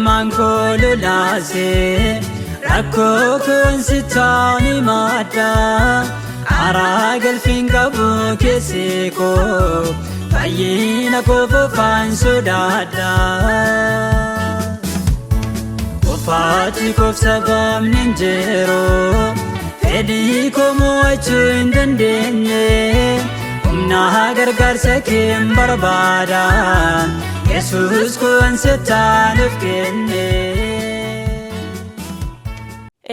Mankolo lase rakko konsitani mata aragal fingabu keseko fayina ko fanso dada ofati ko sabam ninjero edi ko mochu indendenne umna gargar sakim barbada Jesus ko ansetan ufkenne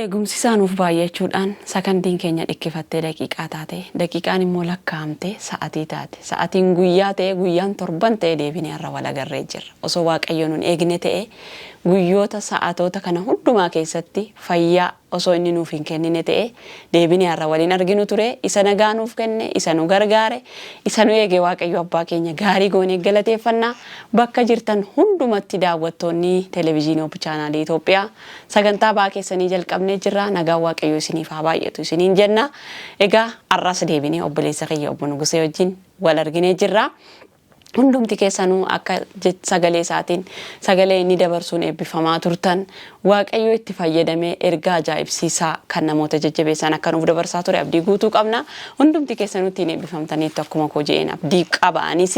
Eegumsisaanuuf baay'achuudhaan sakandiin keenya dhikkifattee daqiiqaa taate daqiiqaan immoo lakkaa'amtee sa'atii taate sa'atiin guyyaa ta'e guyyaan torban ta'e deebinee har'a wal agarree jirra osoo waaqayyo nun eegne ta'e guyyoota sa'atoota kana hundumaa keessatti fayyaa osoo inni nuuf hin kennine ta'e deebinee har'a waliin arginu ture isa nagaa nuuf kenne isa nu gargaare isa nu eege waaqayyo abbaa keenya gaarii goonee galateeffannaa bakka jirtan hundumatti daawwattoonni televiziyoonii chaanaalii Itoophiyaa sagantaa baa keessanii jalqabnee jirra nagaa waaqayyo isiniif haa baay'atu isiniin jenna egaa har'as deebinee obboleessa kiyya obbo Nugusee wajjin wal arginee jirra hundumti keessanuu akka sagalee isaatiin sagalee inni dabarsuun eebbifamaa turtan waaqayyo itti fayyadamee ergaa ajaa'ibsiisaa kan namoota jajjabeessan akka nuuf dabarsaa ture abdii guutuu qabna hundumti keessanuutti eebbifamtaniitu akkuma koo je'een abdii qabaanis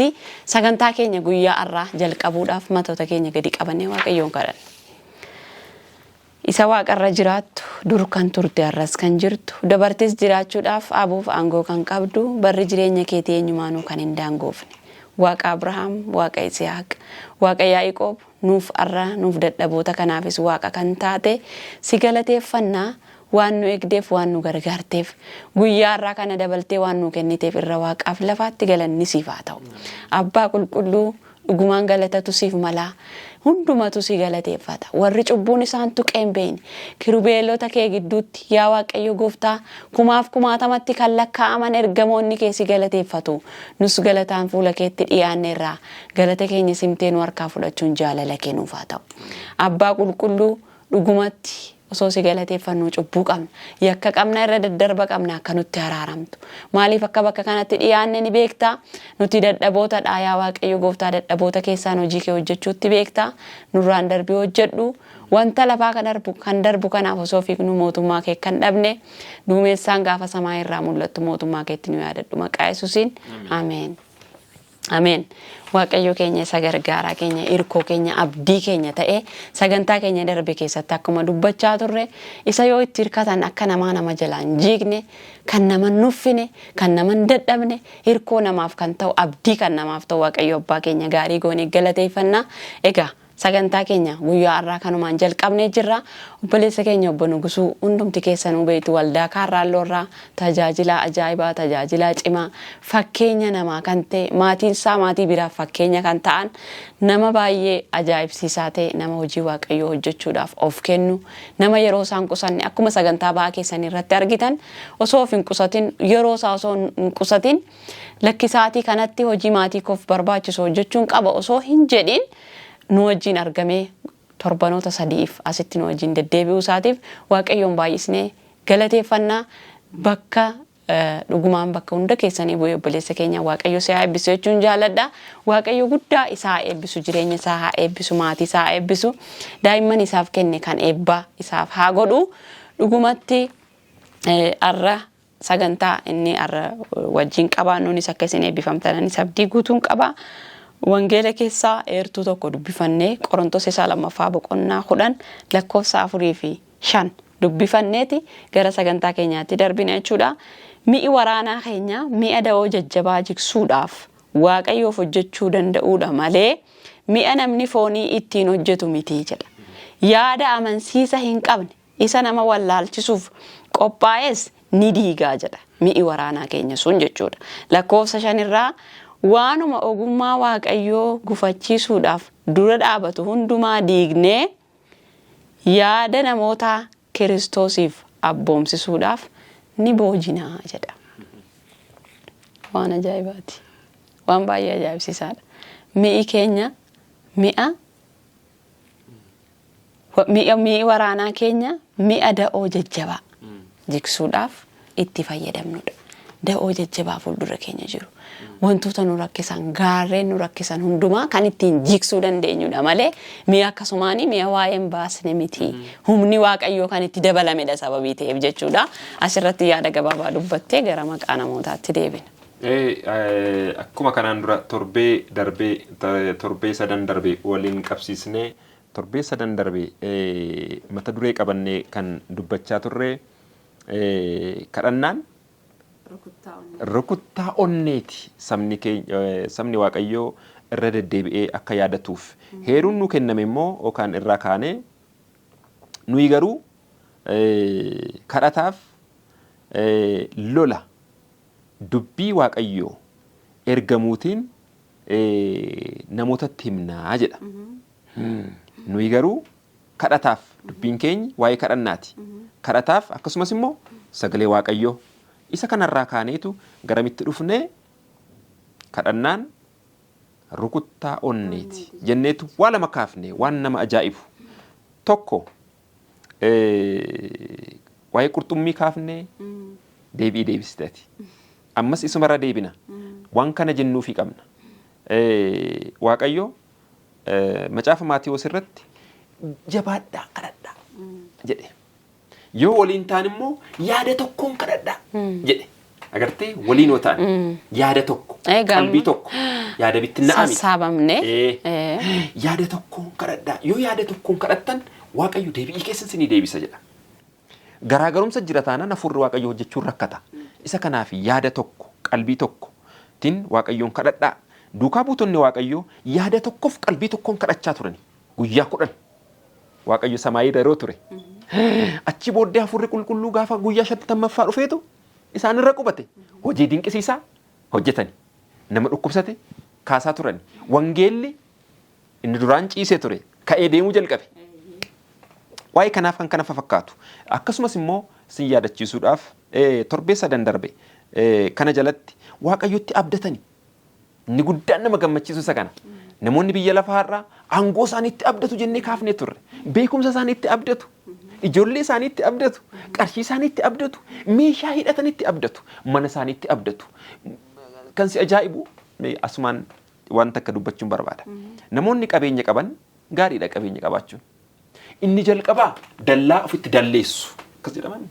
sagantaa keenya guyyaa har'aa jalqabuudhaaf matoota keenya gadi qabannee waaqayyoon kadhanna isa waaqarra jiraattu dur kan turte har'as kan jirtu dabartis jiraachuudhaaf abuuf aangoo kan qabdu barri jireenya keetii eenyumaanuu kan hin daangoofne Waaqa Abrahaam, Waaqa Isihaaq, Waaqa Yaaqoob nuuf arra nuuf dadhaboota kanaafis Waaqa kan taate si galateeffannaa waan nu eegdeef waan nu gargaarteef guyyaa har'aa kana dabaltee waan nu kenniteef irra Waaqaaf lafaatti galanni siif haa ta'u. Abbaa qulqulluu dhugumaan galatatu siif malaa hundumatu si galateeffata warri cubbuun isaan tuqeen beeyne kirubeelota kee gidduutti yaa waaqayyo gooftaa kumaaf kumaatamatti kan lakkaa'aman ergamoonni kee si galateeffatu nus galataan fuula keetti dhiyaanneerraa galata keenya simtee nu harkaa fudhachuun jaalala kennuuf haa ta'u abbaa qulqulluu dhugumatti osoo si galateeffannu cubbuu qabna yakka qabna irra daddarba qabna akka nutti araaramtu maaliif akka bakka kanatti dhiyaanne ni beektaa nuti dadhaboota yaa waaqayyo gooftaa dadhaboota keessaan hojii kee hojjechuutti beektaa nurraan darbii hojjedhu wanta lafaa kan darbu kanaaf osoo fiignu mootummaa kee kan dhabne duumessaan gaafa samaa irraa mul'attu mootummaa keetti nu yaadadhu maqaa Yesuusiin ameen ameen waaqayyo keenya isa gargaaraa keenya irkoo keenya abdii keenya ta'e sagantaa keenya darbe keessatti akkuma dubbachaa turre isa yoo itti hirkatan akka nama jalaan jiigne kan nama nuffine kan nama dadhabne irkoo namaaf kan ta'u abdii kan namaaf ta'u waaqayyo abbaa keenya gaarii goonee galateeffannaa egaa sagantaa keenya guyyaa har'aa kanumaan jalqabnee jirra obboleessa keenya obbo Nugusuu hundumti keessanuu beektu waldaa Kaarraalloorraa tajaajila ajaa'ibaa tajaajila cimaa fakkeenya namaa kan ta'e maatiinsaa maatii biraaf fakkeenya kan ta'an nama baay'ee ajaa'ibsiisaa ta'e nama hojii waaqayyoo hojjechuudhaaf of kennu nama yeroo isaan qusanne akkuma sagantaa ba'aa keessanii irratti argitan osoo of hin qusatin yeroo isaa osoo hin qusatin lakkisaatii kanatti hojii maatii koof barbaachisu hojjechuun qaba osoo hin jedhin nu wajjin argamee torbanoota sadiif asitti nu wajjin deddeebi'uu isaatiif waaqayyoon baay'isnee galateeffannaa bakka dhugumaan bakka hunda keessanii bu'ee obboleessa keenya waaqayyo isaa eebbisu jechuun jaalladha waaqayyo guddaa isaa eebbisu jireenya isaa haa eebbisu maatii isaa eebbisu daa'imman isaaf kenne kan eebbaa isaaf haa godhu dhugumatti arra sagantaa inni arra wajjin qabaannuunis akka isin eebbifamtananis abdii guutuun qaba Wangeela keessaa eertuu tokko dubbifannee Qorontos isa lammaffaa boqonnaa 10 lakkoofsa 4 fi 5 dubbifanneeti gara sagantaa keenyaatti darbina jechuudha. Mi'i waraanaa keenya mi'a da'oo jajjabaa jigsuudhaaf waaqayyoof hojjechuu danda'uudha malee mi'a namni foonii ittiin hojjetu miti jedha. Yaada amansiisa hin qabne isa nama wallaalchisuuf qophaa'es ni diigaa jedha. Mi'i waraanaa keenya sun jechuudha. Lakkoofsa 5 irraa waanuma ogummaa waaqayyoo gufachiisuudhaaf dura dhaabatu hundumaa diignee yaada namoota Kiristoosiif abboomsisuudhaaf ni boojinaa jedha. Waan ajaa'ibaati. Waan baay'ee ajaa'ibsiisaadha. Mi'i keenya mi'i waraanaa keenya mi'a da'oo jajjabaa jigsuudhaaf itti fayyadamnudha. Da'oo jajjabaa fuuldura keenya jiru. Wantoota nu rakkisan gaarreen nu rakkisan hundumaa kan ittiin jigsuu dandeenyudha malee mi'a akkasumaanii mi'a waa'een baasne miti. Humni waaqayyoo kan itti dabalamedha sababii ta'eef jechuudha. Asirratti yaada gabaabaa dubbattee gara maqaa namootaatti deebina. Akkuma kanaan dura torbee sadan darbee waliin qabsiisnee torbee sadan darbee mata duree qabannee kan dubbachaa turre kadhannaan rukuttaa onneeti sabni waaqayyoo irra deddeebi'ee akka yaadatuuf heeruun nu kenname immoo yookaan irraa kaanee nuyi garuu kadhataaf lola dubbii waaqayyoo ergamuutiin namootatti himnaa jedha. Nuyi garuu kadhataaf dubbiin keenya waa'ee kadhannaati. Kadhataaf akkasumas immoo sagalee waaqayyoo isa kanarraa kaaneetu garamitti dhufnee kadhannaan rukuttaa onneeti jenneetu waa lama kaafne waan nama ajaa'ibu tokko waa'ee qurxummii kaafnee deebii deebisiteeti. Ammas isumarra deebina waan kana jennuufi qabna. Waaqayyoo macaafa Maatiyos irratti jabaadhaa kadhadhaa jedhe. Yoo waliin taan immoo yaada tokkoon kadhadhaa jedhe. Agartee waliin yoo taan yaada tokko qalbii tokko yaada bittinna'ami sassaabamne yaada tokkoon kadhadhaa. Yoo yaada tokkoon kadhattan waaqayyo deebii keessan sinii deebisa jedha. Garaagarumsa jira taanaan hafuurri waaqayyo hojjechuun rakkata. Isa kanaaf yaada tokko qalbii tokko tin waaqayyoon kadhadhaa. Duukaa buutonni waaqayyoo yaada tokkoof qalbii tokkoon kadhachaa turani. Guyyaa 10 waaqayyo samaayii yeroo ture. Achi booddee hafuurri qulqulluu gaafa guyyaa 50ffaa dhufeetu isaan irra qubate. Hojii dinqisiisaa hojjetani. Nama dhukkubsate kaasaa turani. Wangeelli inni duraan ciisee ture ka'ee deemuu jalqabe. Waa'ee kanaaf kan kana fakkaatu. Akkasumas immoo sin yaadachiisuudhaaf torbee sadan darbe kana jalatti waaqayyotti abdatani. Inni guddaan nama gammachiisu isa kana. Namoonni biyya lafaarraa aangoo isaaniitti abdatu jennee kaafnee turre. Beekumsa isaaniitti abdatu. Ijoollee isaaniitti abdatu. Qarshii isaaniitti abdatu. Meeshaa hidhatanitti abdatu. Mana isaaniitti abdatu. Kan si ajaa'ibu asumaan wanta akka dubbachuun barbaada. Namoonni qabeenya qaban gaariidha qabeenya qabaachuun. Inni jalqabaa dallaa ofitti dalleessu. Akkas jedhaman.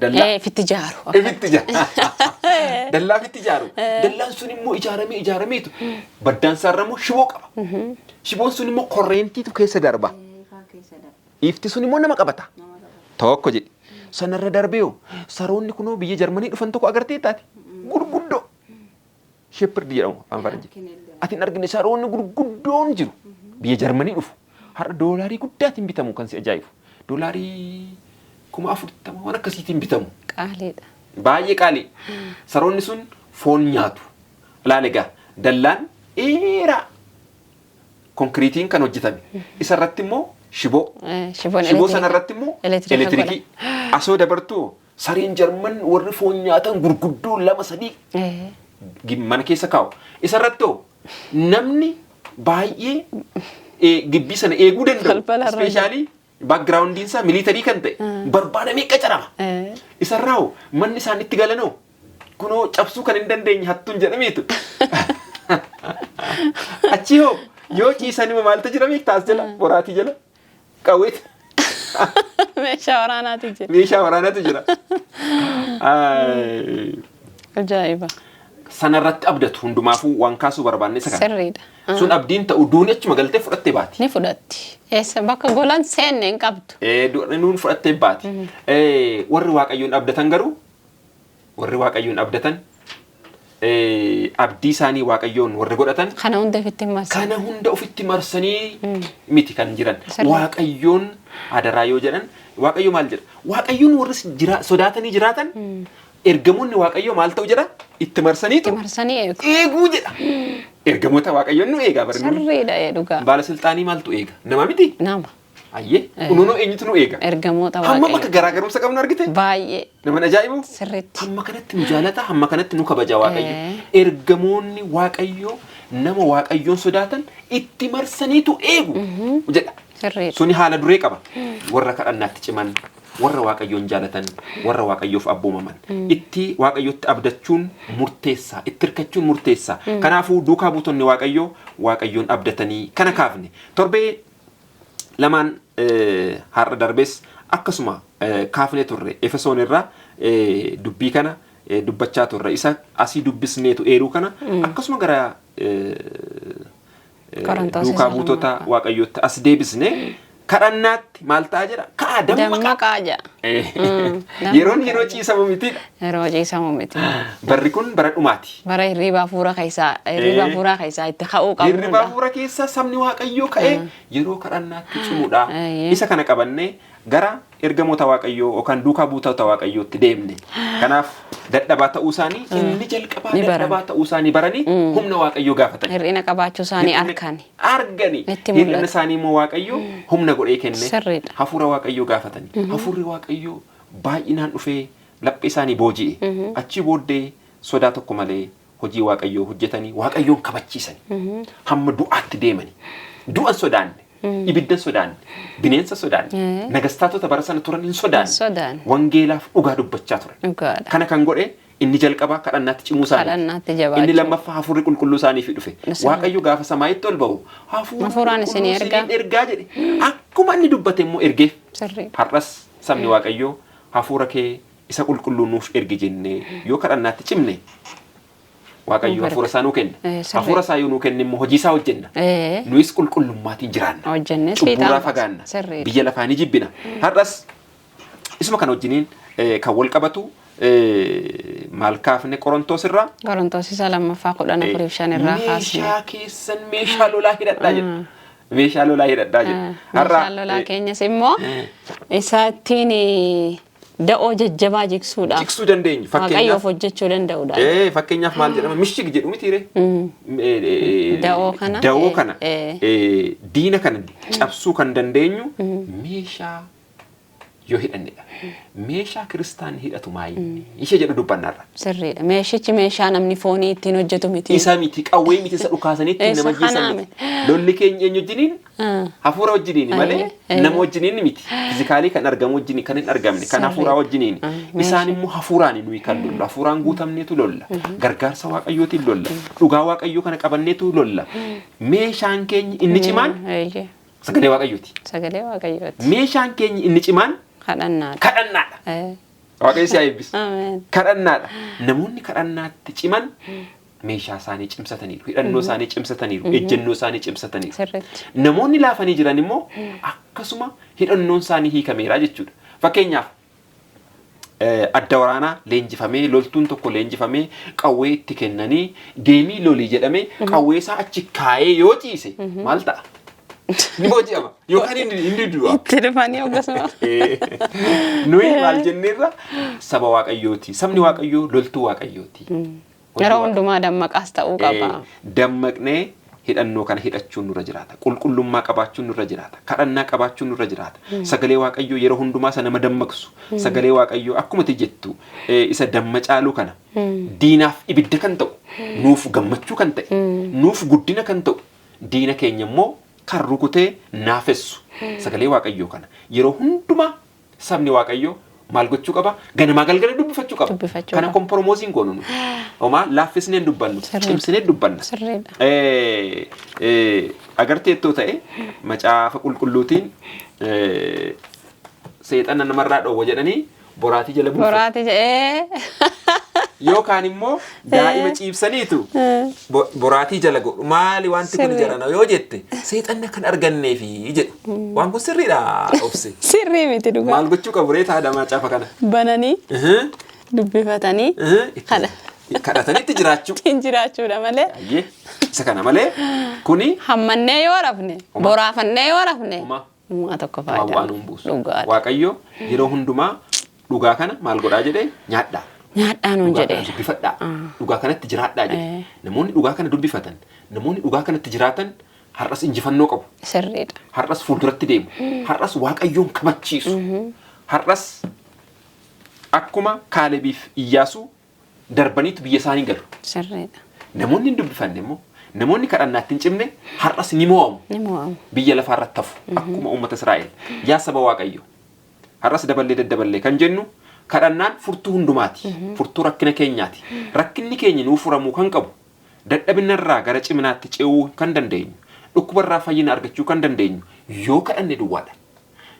Dallaa ofitti ijaaru. Dallaa ofitti ijaaru. Dallaan sun immoo ijaarameetu baddaan isaarra immoo shiboo qaba. Shiboon sun immoo korreentiitu keessa darba. Ifti sun immoo nama qabata. Tokko jedhi. Sanarra darbeeyo saroonni kunoo biyya Jarmanii dhufan tokko agartee taate gurguddoo. Shepherd jedhamu afaan Faranjii. Ati hin argine saroonni gurguddoon jiru biyya Jarmanii dhufu. Har'a doolaarii guddaatiin bitamu kan si ajaa'ibu. Doolaarii 40,000 waan akkasiitiin bitamu. Qaaliidha. Baay'ee qaalii. Saroonni sun foon nyaatu. Ilaali egaa dallaan dheeraa konkiriitiin kan hojjetame. Isa irratti immoo shiboo. Shiboo sana irratti immoo elektirikii. Asoo dabartuu sareen Jarman warri foon nyaatan gurguddoo 2-3 mana keessa kaa'u. Isa irratti namni baay'ee gibbii sana eeguu danda'u. Ispeeshaalii backgroundiin isaa militarii kan ta'e barbaadamee qacarama. Isarraa manni isaan itti galanoo kunoo cabsuu kan hin dandeenye hattuun jedhameetu. Achi yoo ciisanii maaltu jira beektaas jala boraatii jala qawweeti. Meeshaa waraanaatu jira. Meeshaa waraanaatu jira. Ajaa'iba. Sanarratti abdatu hundumaafuu waan kaasuu barbaanne isa kana. Sirriidha. Sun abdiin ta'u duuni achuma galtee fudhattee baati. Ni fudhatti. Bakka golaan seenne hin qabdu. Nuun fudhattee baati. Warri waaqayyoon abdatan garuu warri waaqayyoon abdatan abdii isaanii waaqayyoon warri godhatan kana hunda ofitti marsanii miti kan jiran. Waaqayyoon adaraa yoo jedhan waaqayyo maal jedha? Waaqayyoon warri sodaatanii jiraatan ergamoonni waaqayyoo maal ta'u jedha? Itti marsaniitu eeguu jedha. Ergamoota waaqayyoon nu eegaa barri. Sirriidha dhugaa. Baala silxaanii maaltu eega? Nama miti? Nama. Ayyee kunuunoo eenyutu nu eega. Ergamoota Hamma waaqayyo. bakka garaagarumsa qabnu argite. Baay'ee. Nama ajaa'ibu. Sirriitti. Hamma kanatti nu jaalata, hamma kanatti nu kabaja waaqayyo. Ergamoonni waaqayyo nama waaqayyoon sodaatan itti marsaniitu eegu jedha. Sirriidha. Suni haala duree qaba. Warra kadhannaatti ciman, warra waaqayyoon jaalatan, warra waaqayyoof abboomaman. Itti waaqayyotti abdachuun murteessaa, itti hirkachuun murteessaa. Kanaafuu duukaa buutonni waaqayyoon abdatanii kana kaafne. Torbee lamaan har'a darbees akkasuma kaafne turre Efesoon irraa dubbii kana dubbachaa turre. Isa asii dubbisneetu eeruu kana akkasuma gara duukaa buutota waaqayyootti as deebisne kadhannaatti maal ta'a jedha? Kaa dammaqaa jedha. Yeroo ciisamu miti. Yeroo ciisamu miti. Barri kun bara dhumaati. Bara hirriibaa fuura keessaa itti ka'uu qabu. Hirriibaa fuura keessa sabni waaqayyoo ka'ee yeroo kadhannaatti cimudha. Isa kana qabannee gara ergamoota waaqayyoo yookaan duukaa buutota waaqayyootti deemne. Kanaaf dadhabaa ta'uu isaanii inni jalqabaa dadhabaa ta'uu isaanii baranii humna waaqayyoo gaafatan. Hir'ina qabaachuu isaanii argani. Hir'ina isaanii immoo waaqayyoo humna godhee kenne. Hafuura waaqayyoo gaafatanii. Hafuurri waaqayyoo baay'inaan dhufee laphee isaanii booji'e. Achi booddee sodaa tokko malee hojii waaqayyoo hojjetanii waaqayyoon kabachiisanii hamma du'aatti deemanii. Du'an sodaanne. Ibiddan sodaanne. Bineensa sodaanne. Nagastaatota bara sana turan hin sodaanne. Wangeelaaf dhugaa dubbachaa turan. Kana kan godhe inni jalqabaa kadhannaatti cimuu isaanii. Inni lammaffaa hafuurri qulqulluu isaaniif dhufe. Waaqayyo gaafa samaayitti ol ba'u hafuuraan isin ergaa jedhe. Akkuma inni dubbate immoo ergeef. Har'as sabni waaqayyoo hafuura kee isa qulqulluu nuuf ergi jennee yoo kadhannaatti cimne waaqayyo hafuura isaa nuu kenna. Hafuura isaa yoo nuu kenne immoo hojii isaa hojjenna. Nuyis qulqullummaatiin jiraanna. Cubburaa fagaanna. Biyya lafaa ni jibbina. Har'as isuma kana wajjiniin kan wal qabatu maal kaafne Qorontoos irraa. Qorontoos isa lammaffaa 14:5 irraa kaasne. Meeshaa keessan meeshaa lolaa hidhadhaa jedha. Meeshaa lolaa hidhadhaa jedha. Meeshaa lolaa keenyas immoo isa ittiin da'oo jajjabaa jigsuudha. Jigsuu dandeenya. Waaqayyoof hojjechuu danda'uudha. Fakkeenyaaf maal jedhama? Mishig jedhu mitiire. Da'oo kana. Da'oo kana. Diina kana cabsuu kan dandeenyu meeshaa yoo hidhannedha. Meeshaa kiristaanni hidhatu maayini? Ishee jedhu dubbannarra. Sirriidha. Meeshichi meeshaa namni foonii ittiin hojjetu miti. Isa miti qawwee miti isa dhukaasanii ittiin nama jiisan miti. Lolli keenya eenyu wajjiniin? Hafuura wajjiniin malee nama wajjiniin miti. Fizikaalii kan argamu wajjiniin kan hin argamne kan hafuuraa wajjiniin. Isaan immoo hafuuraan nuyi kan lolla. Hafuuraan guutamneetu lolla. Gargaarsa waaqayyootiin lolla. Dhugaa waaqayyoo kana qabanneetu lolla. Meeshaan keenya inni cimaan sagalee waaqayyooti. Sagalee waaqayyooti. Meeshaan keenya inni cimaan kadhannaadha. Waaqayyo si haa eebbisu. Kadhannaadha. Namoonni kadhannaatti ciman meeshaa isaanii cimsataniiru. Hidhannoo isaanii cimsataniiru. Ejjennoo isaanii cimsataniiru. Namoonni laafanii jiran immoo akkasuma hidhannoon isaanii hiikameera jechuudha. Fakkeenyaaf adda waraanaa leenjifamee loltuun tokko leenjifamee qawwee itti kennanii deemii lolii jedhamee qawwee isaa achi kaayee yoo ciise maal ta'a? Ni booji'ama yookaan inni du'a. Itti dhufanii akkasuma. Nuyi maal jenneerra saba waaqayyooti. Sabni waaqayyoo loltuu waaqayyooti. Yeroo hundumaa dammaqaas ta'uu qaba. Dammaqnee hidhannoo kana hidhachuun nurra jiraata. Qulqullummaa qabaachuun nurra jiraata. Kadhannaa qabaachuun nurra jiraata. Sagalee waaqayyoo yeroo hundumaa sana nama dammaqsu. Sagalee waaqayyoo akkuma jettu isa damma caaluu kana diinaaf ibidda kan ta'u nuuf gammachuu kan ta'e nuuf guddina kan ta'u diina keenya immoo kan rukutee naafessu sagalee waaqayyoo kana yeroo hundumaa sabni waaqayyoo maal gochuu qaba? Ganamaa galgala dubbifachuu qaba. Kana kompromooziin goonu nu. Homaa laaffisneen dubbannu, cimsinee dubbanna. Agarteettoo ta'e macaafa qulqulluutiin seexana namarraa dhoowwa jedhanii boraatii jala buufatu. Boraatii jedhee. Yookaan immoo daa'ima ciibsaniitu boraatii jala godhu maali wanti kun jarana yoo jette seexanni kan arganneefi jedhu waan kun sirriidha obse. Sirrii miti dhugaa. Maal gochuu qabu reeta haadha macaafa kana? Bananii dubbifatanii kadhatanitti jiraachuu. Jiraachuudha malee. Isa kana malee kuni hammannee yoo rafne boraafannee yoo rafne uumaa tokko faayidaa. Waan humbuusu. Waaqayyo yeroo hundumaa dhugaa kana maal godhaa jedhee nyaadhaa. Nyaadhaan on jedhee. Dubbifadhaa. Dhugaa kanatti jiraadhaa jedhe. Namoonni dhugaa kana dubbifatan, namoonni dhugaa kanatti jiraatan har'as injifannoo qabu. Sirriidha. Har'as fuulduratti deemu. Har'as waaqayyoon kabachiisu. Har'as akkuma Kaalebiif Iyyaasuu darbaniitu biyya isaanii galu. Sirriidha. Namoonni hin dubbifanne immoo namoonni kadhannaatti hin cimne har'as ni mo'amu. Biyya lafaarratti hafu akkuma uummata Israa'el. Yaa saba waaqayyo. Har'as daballee daddaballee kan jennu kadhannaan furtuu hundumaati. Furtuu rakkina keenyaati. Rakkinni keenya nuuf furamuu kan qabu. Dadhabinarraa gara ciminaatti ce'uu kan dandeenyu. Dhukkubarraa fayyina argachuu kan dandeenyu yoo kadhanne duwwaadha.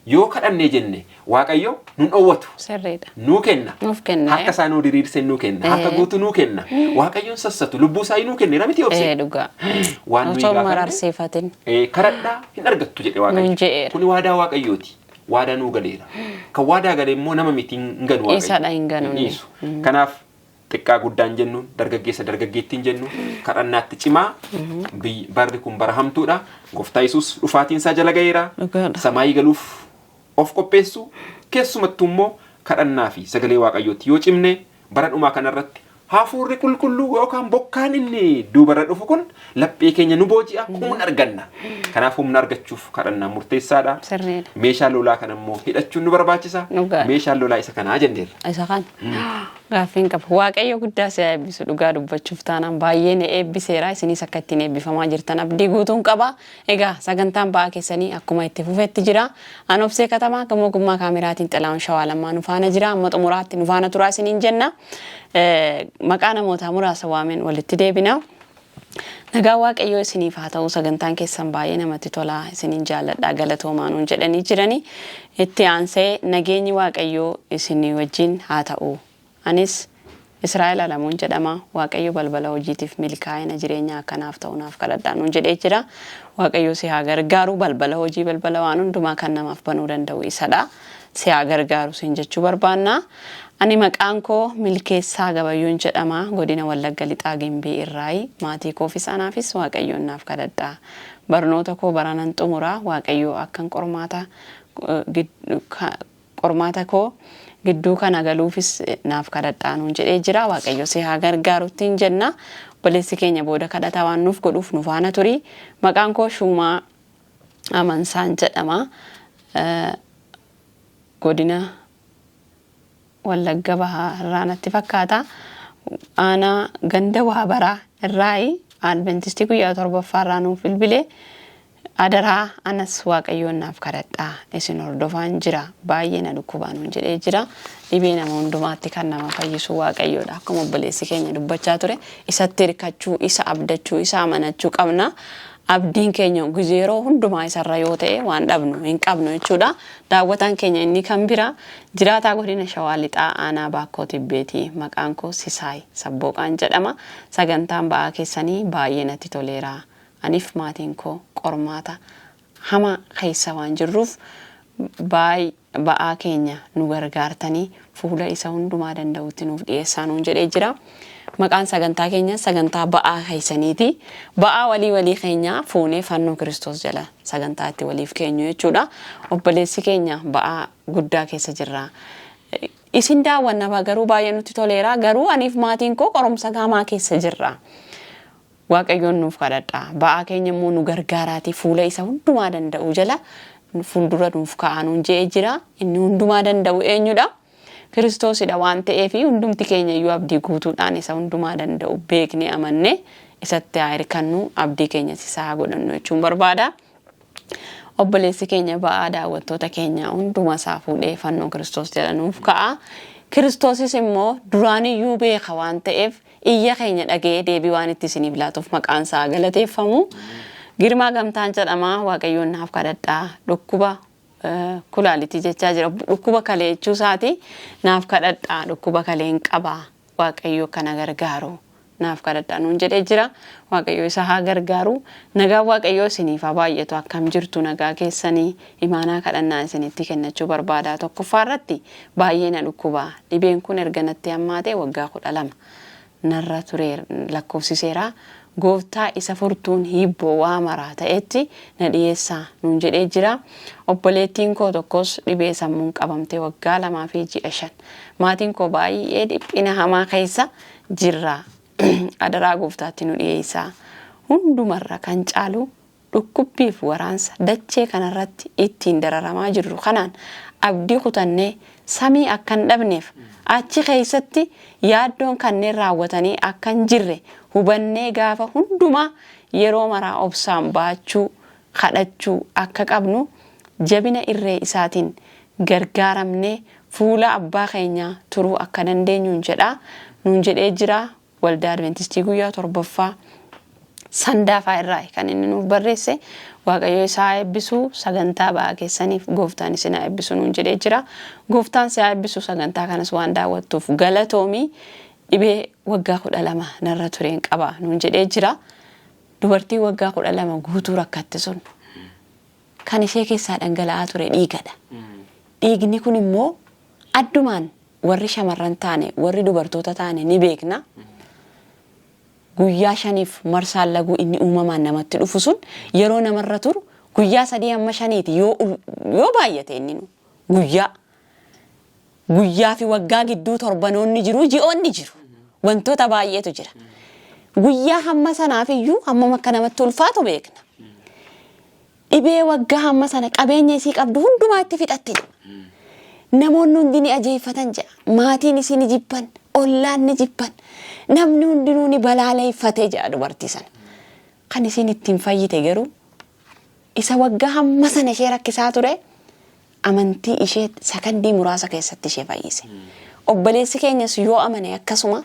Yoo kadhannee jenne waaqayyo nun dhoowwatu. Sirriidha. Nuu kenna. Nuuf kenna. Harka isaa nuu diriirsee nuu kenna. Harka guutuu nuu kenna. Waaqayyoon sassatu lubbuu isaa nuu kenna. Namiti obsee. Dhugaa. Waan nuyi osoo mararsiifatin. Kadhadhaa hin argattu jedhe waaqayyo. Kuni waadaa waaqayyooti. Waadaa nuu galeera. Kan waadaa galee immoo nama miti hin ganu waaqayyo. Isadha hin ganu. Kanaaf xiqqaa guddaan jennuun dargaggeessa dargaggeettiin jennuun kadhannaatti cimaa barri kun bara hamtuudha. Gooftaa Yesuus dhufaatiinsaa jala ga'eera. Samaayii galuuf of qopheessu keessumattuu immoo kadhannaa fi sagalee waaqayyooti yoo cimne bara dhumaa kanarratti hafuurri qulqulluu yookaan bokkaan inni duubarra dhufu kun laphee keenya nu booji'a humna arganna. Kanaaf humna argachuuf kadhannaan murteessaadha. Meeshaa lolaa kana immoo hidhachuun nu barbaachisa. Meeshaan lolaa isa kanaa jenneerra. Isa kan gaaffiin qabu waaqayyo guddaa si eebbisu dhugaa dubbachuuf taanaan baay'ee na eebbiseera isinis akka ittiin eebbifamaa jirtan abdii guutuun qaba. Egaa sagantaan ba'aa keessanii akkuma itti fufetti jira. An obsee katamaa gamoo ogummaa kaameraatiin Xalaawun Shawaa Lammaa nu faana jira. Amma xumuraatti nu faana turaa isiniin jenna. Maqaa namoota muraasa waameen walitti deebina. Nagaa waaqayyoo isiniif haa ta'u sagantaan keessan baay'ee namatti tola isiniin jaalladha galatoomaa nuun jedhanii jirani. Itti aansee nageenyi waaqayyoo isinii wajjin haa ta'u. Anis Israa'el Alamuun jedhama. Waaqayyo balbala hojiitiif milkaa'ina jireenya akkanaaf ta'unaaf kadhadhaa nuun jedhee jira. Waaqayyo si haa gargaaru balbala hojii balbala waan hundumaa kan namaaf banuu danda'u isadha. Si haa gargaaru siin jechuu barbaanna. Ani maqaan koo Milkeessaa Gabayyuun jedhama. Godina Wallagga Lixaa Gimbii irraayi. Maatii koofis anaafis waaqayyoon naaf kadhadhaa. Barnoota koo baranan xumuraa waaqayyoo akkan qormaata koo gidduu kana galuufis naaf kadhadhaa nuun jedhee jira. Waaqayyo si haa gargaaruttiin jenna. Obboleessi keenya booda kadhataa waan nuuf godhuuf nu faana turi. Maqaan koo Shumaa Amansaan jedhama. Godina Wallagga Bahaa irraa natti fakkaata. Aanaa ganda waa baraa irraayi Adventistii guyyaa torbaffaa irraa nuuf bilbilee adaraa anas waaqayyoon naaf kadhadhaa isin hordofaan jira baay'ee na dhukkubaa nuun jedhee jira. Dhibee nama hundumaatti kan nama fayyisu waaqayyoodha. Akkuma obboleessi keenya dubbachaa ture isatti hirkachuu isa abdachuu isa amanachuu qabna. Abdiin keenya yeroo hundumaa isarra yoo ta'e waan dhabnu hin qabnu jechuudha. Daawwataan keenya inni kan bira jiraataa godina Shawaa Lixaa aanaa Baakkoo Tibbeetii maqaan koo Sisaay Sabbooqaan jedhama. Sagantaan ba'aa keessanii baay'ee natti toleera. Aniif maatiin koo qormaata hama keessa waan jirruuf ba'aa keenya nu gargaartanii fuula isa hundumaa danda'utti nuuf dhiyeessaa nuun jedhee jira. Maqaan sagantaa keenya sagantaa ba'aa keessaniiti. Ba'aa walii keenya fuunee fannoo Kiristoos jala sagantaa itti waliif keenyu jechuudha. Obboleessi keenya ba'aa guddaa keessa jirra. Isin daawwanna garuu baay'ee nutti toleera. Garuu aniif maatiin koo qorumsa gaamaa keessa jirra. Waaqayyoon nuuf kadhadhaa. Ba'aa keenya immoo nu gargaaraati fuula isa hundumaa danda'u jala fuuldura nuuf kaa'aa nuun jedhee jira. Inni hundumaa danda'u eenyudha? Kiristoosidha waan ta'eef hundumti keenya iyyuu abdii guutuudhaan isa hundumaa danda'u beeknee amannee isatti haa hirkannu abdii keenya isaa godhannu jechuun barbaada. Obboleessi keenya ba'aa daawwattoota keenya hunduma isaa fuudhee fannoo Kiristoos jala nuuf ka'a. Kiristoosis immoo duraan iyyuu beeka waan ta'eef iyya keenya dhagee deebii waan itti isiniif laatuuf maqaan isaa galateeffamu. Girmaa Gamtaan jedhama. Waaqayyoon naaf kadhadhaa. Dhukkuba kulaalitii jechaa jira. Dhukkuba kalee jechuu isaati naaf kadhadhaa. Dhukkuba kalee hin qabaa. Waaqayyo kana gargaaru naaf kadhadhaa nuun jedhee jira. Waaqayyo isa haa gargaaru. Nagaa Waaqayyo isiniif haa baay'atu. Akkam jirtu nagaa keessanii imaanaa kadhannaa isinitti kennachuu barbaadaa. Tokkoffaa irratti baay'ee na dhukkuba. Dhibeen kun erga natti hammaatee waggaa 12 narra ture lakkoofsiseera. Gooftaa isa furtuun hibboo waa maraa ta'etti na dhiyeessaa nuun jedhee jira. Obboleettiin koo tokkos dhibee sammuun qabamtee waggaa 2 fi ji'a 5. Maatiin koo baay'ee dhiphina hamaa keessa jirra. Adaraa gooftaatti nu dhiyeessaa. Hundumarra kan caalu dhukkubbiif waraansa dachee kanarratti ittiin dararamaa jirru kanaan abdii kutannee samii akkan dhabneef achi keessatti yaaddoon kanneen raawwatanii akkan jirre hubannee gaafa hundumaa yeroo maraa obsaan baachuu kadhachuu akka qabnu jabina irree isaatiin gargaaramnee fuula abbaa keenyaa turuu akka dandeenyuun jedha nuun jedhee jira waldaa Adventistii guyyaa torbaffaa sandaafaa irraa kan inni nuuf barreesse. Waaqayyo isaa eebbisu sagantaa ba'aa keessaniif gooftaan isin eebbisu nuun jedhee jira. Gooftaan isaa eebbisu sagantaa kanas waan daawwattuuf galatoomii. Dhibee waggaa 12 narra tureen qaba nuun jedhee jira. Dubartii waggaa 12 guutuu rakkatte sun kan ishee keessaa dhangala'aa ture dhiigadha. Dhiigni kun immoo addumaan warri shamarran taane warri dubartoota taane ni beekna. Guyyaa 5 marsaan laguu inni uumamaan namatti dhufu sun yeroo namarra turu guyyaa 3 amma 5 yoo baay'ate inni guyyaa fi waggaa gidduu torbanoonni jiru ji'oonni jiru wantoota baay'eetu jira. Guyyaa hamma sanaaf iyyuu hamma akka namatti ulfaatu beekna. Dhibee waggaa hamma sana qabeenya isii qabdu hundumaa itti fixatte jira. Namoonni hundi ni ajeeffatan jira. Maatiin isii ni jibban, ollaan ni jibban. Namni hundinuu ni balaaleeffatee jira dubartii sana. Kan isiin ittiin fayyite garuu isa waggaa hamma sana ishee rakkisaa ture amantii ishee sakandii muraasa keessatti ishee fayyise. Obboleessi keenyas yoo amane akkasuma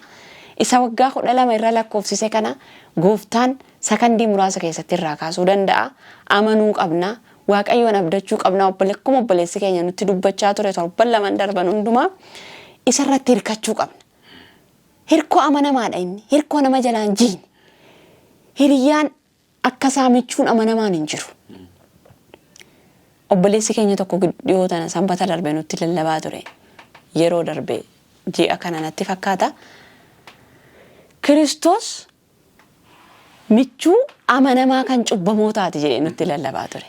isa waggaa 12 irra lakkoofsise kana gooftaan sakandii muraasa keessatti irraa kaasuu danda'a. Amanuu qabna. Waaqayyoon abdachuu qabna. Akkuma obboleessi keenya nutti dubbachaa ture torban 2 darban hundumaa isarratti hirkachuu qabna. Hirkoo amanamaadha inni. Hirkoo nama jalaan jiin. Hiriyyaan akka saamichuun amanamaan hin jiru. Obboleessi keenya tokko dhiyoo tana sanbata darbe nutti lallabaa ture. Yeroo darbe ji'a kana natti fakkaata. Kiristoos michuu amanamaa kan cubbamootaati jedhee nutti lallabaa ture.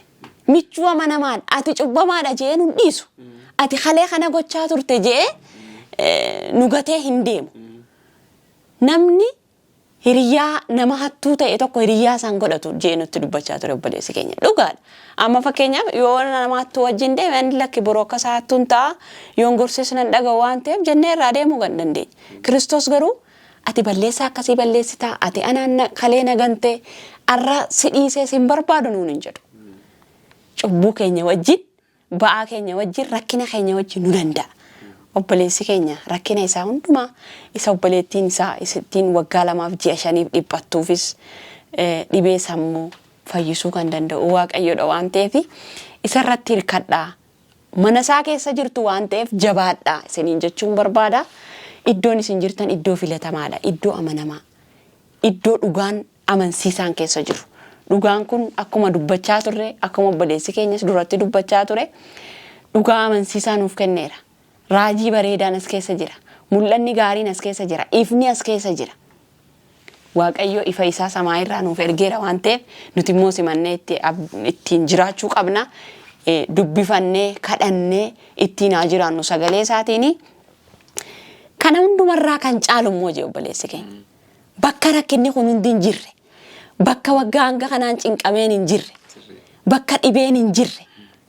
Michuu amanamaan ati cubbamaadha jedhee nun dhiisu. Ati halee kana gochaa turte jedhee nu gatee hin deemu. Namni hiriyyaa nama hattuu ta'e tokko hiriyyaa isaan godhatu jedhee nutti dubbachaa ture obboleessi keenya. Dhugaadha. Amma fakkeenyaaf yoo nama hattuu wajjin deeme inni lakki biroo akka isaa hattuun ta'a yoon gorsees nan dhaga'u waan ta'eef jennee irraa deemuu kan dandeenya. Kiristoos garuu ati balleessaa akkasii balleessitaa ati anaan kalee nagantee arra si dhiisee sin barbaadu nuun hin jedhu. Cubbuu keenya wajjin ba'aa keenya wajjin rakkina keenya wajjin nu danda'a. Obboleessi keenya rakkina isaa hundumaa isa obboleettiin isaa ittiin waggaa 2 fi ji'a 5 dhiphattuufis dhibee sammuu fayyisuu kan danda'u Waaqayyoodha waan ta'eef isarratti hirkadhaa. Mana isaa keessa jirtu waan ta'eef jabaadhaa isiniin jechuun barbaada. Iddoon isin jirtan iddoo filatamaadha. Iddoo amanamaa. Iddoo dhugaan amansiisaan keessa jiru. Dhugaan kun akkuma dubbachaa turre, akkuma obboleessi keenyas duratti dubbachaa ture, dhugaa amansiisaa nuuf kenneera. Raajii bareedaan as keessa jira. Mul'anni gaariin as keessa jira. Ifni as keessa jira. Waaqayyo ifa isaa samaa irraa nuuf ergeera waan ta'eef nuti immoo simannee ittiin jiraachuu qabna. Dubbifannee, kadhannee ittiin haa jiraannu sagalee isaatiin. Kana hundumarraa kan caalu immoo jee obboleessi keenya. Bakka rakkinni kun hundi hin jirre. Bakka waggaa hanga kanaan cinqameen hin jirre. Bakka dhibeen hin jirre.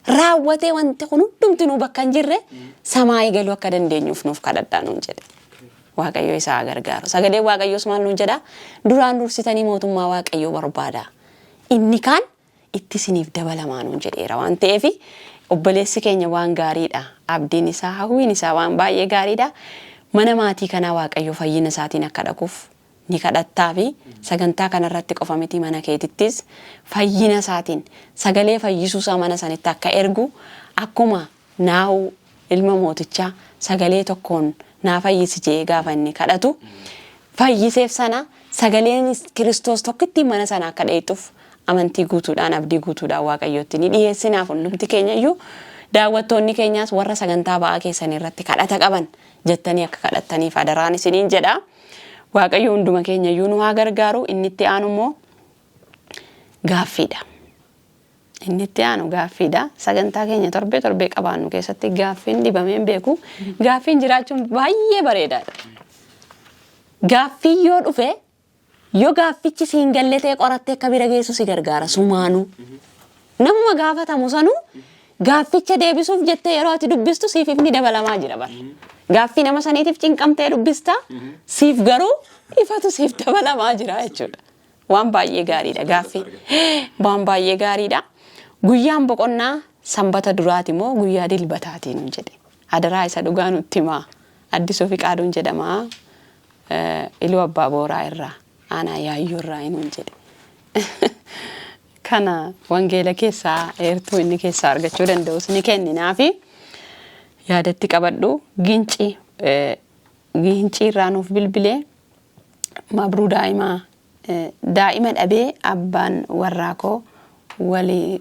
Raawwatee wanti kun hundumtinuu bakka hin jirre samaa eegaluu akka dandeenyuuf nuuf kadhadhaa nuun jedhe. Waaqayyo isaa gargaaru. Sagalee Waaqayyoos maal nuun jedha? Duraan dursitanii mootummaa Waaqayyoo barbaada. Inni kaan itti isiniif dabalamaa nuun jedheera waan ta'eef obboleessi keenya waan gaariidha. Abdiin isaa hawwiin isaa waan baay'ee gaariidha. Mana maatii kanaa Waaqayyo fayyina isaatiin akka dhaquuf ni kadhattaa fi sagantaa kanarratti qofa miti mana keetittis fayyina isaatiin sagalee fayyisuu isaa mana sanitti akka ergu akkuma naa'u ilma mootichaa sagalee tokkoon naa fayyisi jee gaafa inni kadhatu fayyiseef sana sagaleen Kiristoos tokkitti mana sana akka dheetuuf amantii guutuudhaan abdii guutuudhaan Waaqayyootti ni dhiyeessinaaf hundumti keenya iyyuu daawwattoonni keenyaas warra sagantaa ba'aa keessan irratti kadhata qaban jettanii akka kadhattaniif adaraan isiniin jedha. Waaqayyo hunduma keenya iyyuu nu haa gargaaru. Inni itti aanu immoo gaaffiidha. Inni itti aanu gaaffiidha. Sagantaa keenya torbee qabaannu keessatti gaaffiin dhibameen beeku. Gaaffiin jiraachuun baay'ee bareedaadha. Gaaffii yoo dhufe Yoo gaaffichi siin galletee qorattee akka bira geessu si gargaara sumaanuu. Namuma gaafatamu sanuu gaafficha deebisuuf jettee yeroo ati dubbistu siif ifni dabalamaa jira bara. Gaaffii nama saniitiif cinqamtee dubbista siif garuu ifatu siif dabalamaa jira jechuudha. Waan baay'ee gaariidha gaaffii. Waan baay'ee gaariidha. Guyyaan boqonnaa sanbata duraati moo guyyaa dilbataatiin jedhe. Adaraa isa dhugaa nutti himaa. Addisuu Fiqaaduun jedhama. Iluu Abbaa Booraa irraa. Aanaa Yaayyoo irraa hinuun jedhe. Kana wangeela keessaa eertuu inni keessaa argachuu danda'us ni kenninaafi yaadatti qabadhu gincii irraa nuuf bilbilee mabruu daa'ima dhabee abbaan warraa koo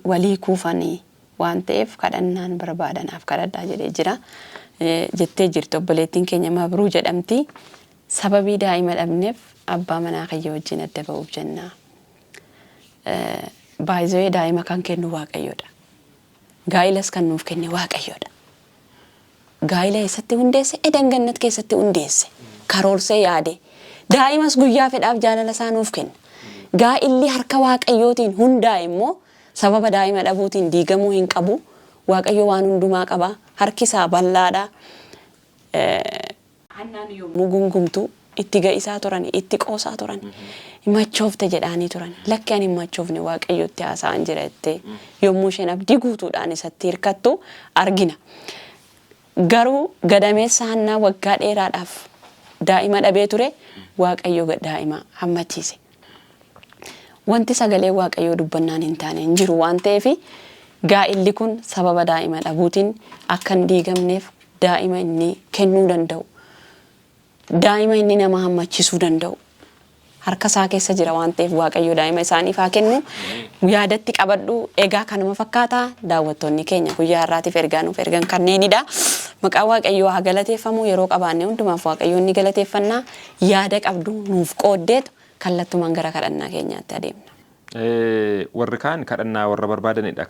walii kuufanii waan ta'eef kadhannaan barbaadanaaf kadhadhaa jedhee jira. Jettee jirtu obboleettiin keenya mabruu jedhamti. Sababii daa'ima dhabneef abbaa manaa kiyya wajjin adda ba'uuf jennaa. Baay'ee daa'ima kan kennu Waaqayyoodha. Gaa'ilas kan nuuf kenne Waaqayyoodha. Gaa'ila eessatti hundeesse? Edan Gannat keessatti hundeesse. Karoorsee yaade. Daa'imas guyyaa fedhaaf jaalala isaa nuuf kenna. Gaa'illi harka Waaqayyootiin hundaa'e immoo sababa daa'ima dhabuutiin diigamuu hin qabu. Waaqayyo waan hundumaa qaba. Harki isaa bal'aadha. Hannaan yommuu gungumtu itti ga'isaa turani, itti qoosaa turani. Machoofte jedhaanii turan. Lakki ani machoofne Waaqayyotti haasa'an jira jettee yommuu isheen abdii guutuudhaan isatti hirkattu argina. Garuu gadameessa Hannaa waggaa dheeraadhaaf daa'ima dhabee ture Waaqayyo daa'ima hammachiise. Wanti sagalee Waaqayyoo dubbannaan hin taane hin jiru waan ta'eef gaa'illi kun sababa daa'ima dhabuutiin akka hin diigamneef daa'ima inni kennuu danda'u. Daa'ima inni nama hammachiisuu danda'u. Harka isaa keessa jira waan ta'eef Waaqayyo daa'ima isaaniif haa kennu. Yaadatti qabadhu. Egaa kanuma fakkaata daawwattoonni keenya guyyaa har'aatiif ergaa nuuf ergan kanneenidha. Maqaa Waaqayyoo haa galateeffamu. Yeroo qabaanne hundumaaf Waaqayyoon ni galateeffannaa. Yaada qabdu nuuf qooddeetu kallattumaan gara kadhannaa keenyaatti adeemna. Warri kaan kadhannaa warra barbaadanidha.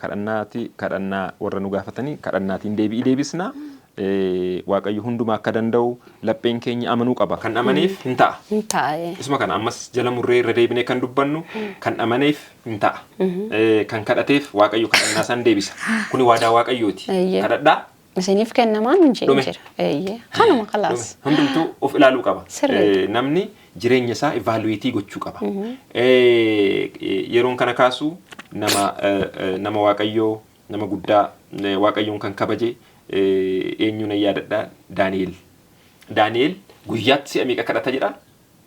Kadhannaa warra nu gaafatanii kadhannaatiin deebisna. Waaqayyo hundumaa akka danda'u lapheen keenya amanuu qaba. Kan amaneef hin ta'a. Isuma kana ammas jala murree irra deebinee kan dubbannu kan amaneef hin ta'a. Kan kadhateef Waaqayyo kadhannaa san deebisa. Kuni waadaa Waaqayyooti. Kadhadhaa. Isiniif kennamaan hin jira. Kanuma khalaas. Hundumtuu of ilaaluu qaba. Namni jireenya isaa evalueetii gochuu qaba. Yeroon kana kaasu nama Waaqayyoo nama guddaa Waaqayyoon kan kabaje eenyuun yaadadha Daani'eel guyyaatti si'a meeqa kadhata jedha?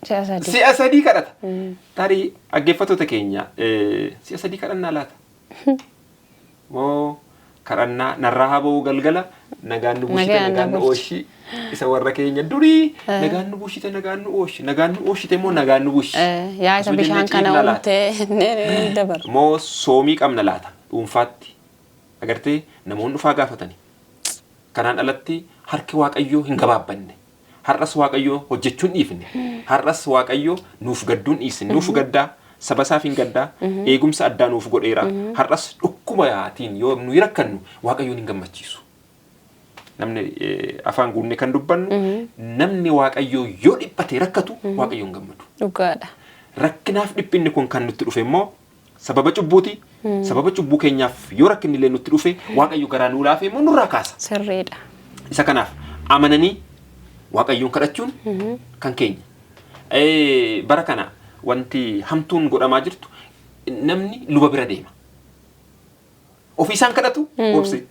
Si'a 3 kadhata. Tarii dhaggeeffattoota keenya si'a 3 kadhannaa laata? Moo kadhannaa narraa haa ba'u galgala nagaan nu buushite nagaan nu ooshi isa warra keenya durii nagaan nu buushite nagaan nu ooshite moo nagaan nu buushi? Yaa isa bishaan kana uumtee dabar. Moo soomii qabna laata dhuunfaatti agartee namoonni dhufaa gaafatanii. Kanaan alatti harki Waaqayyoo hin gabaabbanne. Har'as Waaqayyoo hojjechuun dhiifne. Har'as Waaqayyoo nuuf gadduun dhiisne. Nuuf gaddaa saba isaaf hin gaddaa eegumsa addaa nuuf godheera. Har'as dhukkuma yaatiin yoo nuyi rakkannu Waaqayyoon hin gammachiisu. Namni afaan guunnee kan dubbannu namni Waaqayyoo yoo dhiphate rakkatu Waaqayyoon hin gammadu. Dhugaadha. Rakkinaaf dhiphinni kun kan nutti dhufe immoo sababa cubbuuti. Sababa cubbuu keenyaaf yoo rakkinni illee nutti dhufe Waaqayyo garaa nuu laafee immoo nurraa kaasa. Sirriidha. Isa kanaaf amananii Waaqayyoon kadhachuun kan keenya. Bara kana wanti hamtuun godhamaa jirtu namni luba bira deema. Ofii isaan kadhatu obse.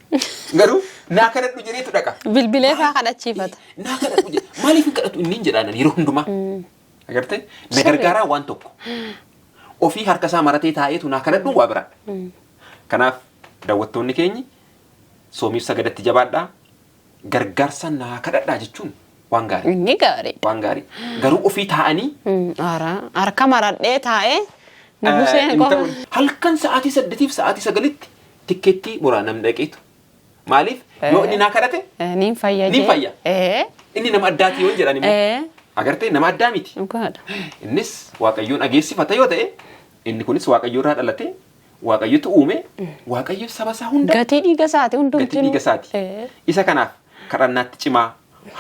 Garuu naa kadhadhu jedheetu dhaqa. Bilbilee fa'aa kadhachiifata. Naa kadhadhu jedhe. Maaliif hin kadhatu inni hin jedhaan yeroo hundumaa. Agartee na gargaaraa waan tokko. Ofii harka isaa maratee taa'eetu naa kadhadhu waa biraa. Kanaaf daawwattoonni keenyi soomiif sagadatti jabaadhaa. Gargaarsa naa kadhadhaa jechuun waan gaarii. Inni gaarii. Waan gaarii. Garuu ofii taa'anii. Harka maradhee taa'ee. Nuguseen qofa. Halkan sa'aatii 8 sa'aatii 9tti tikkeettii muraa namni dhaqeetu. Maaliif? Yoo inni naa kadhate. Niin fayya. Niin fayya. Inni nama addaati yoo jedhan immoo. Agartee nama addaa miti. Innis Waaqayyoon ageessifata yoo ta'e inni kunis Waaqayyoo irraa dhalate Waaqayyotu uume Waaqayyo saba isaa hunda. Gatii dhiiga isaati hundumtuu. Gatii dhiiga isaati. Isa kanaaf kadhannaatti cimaa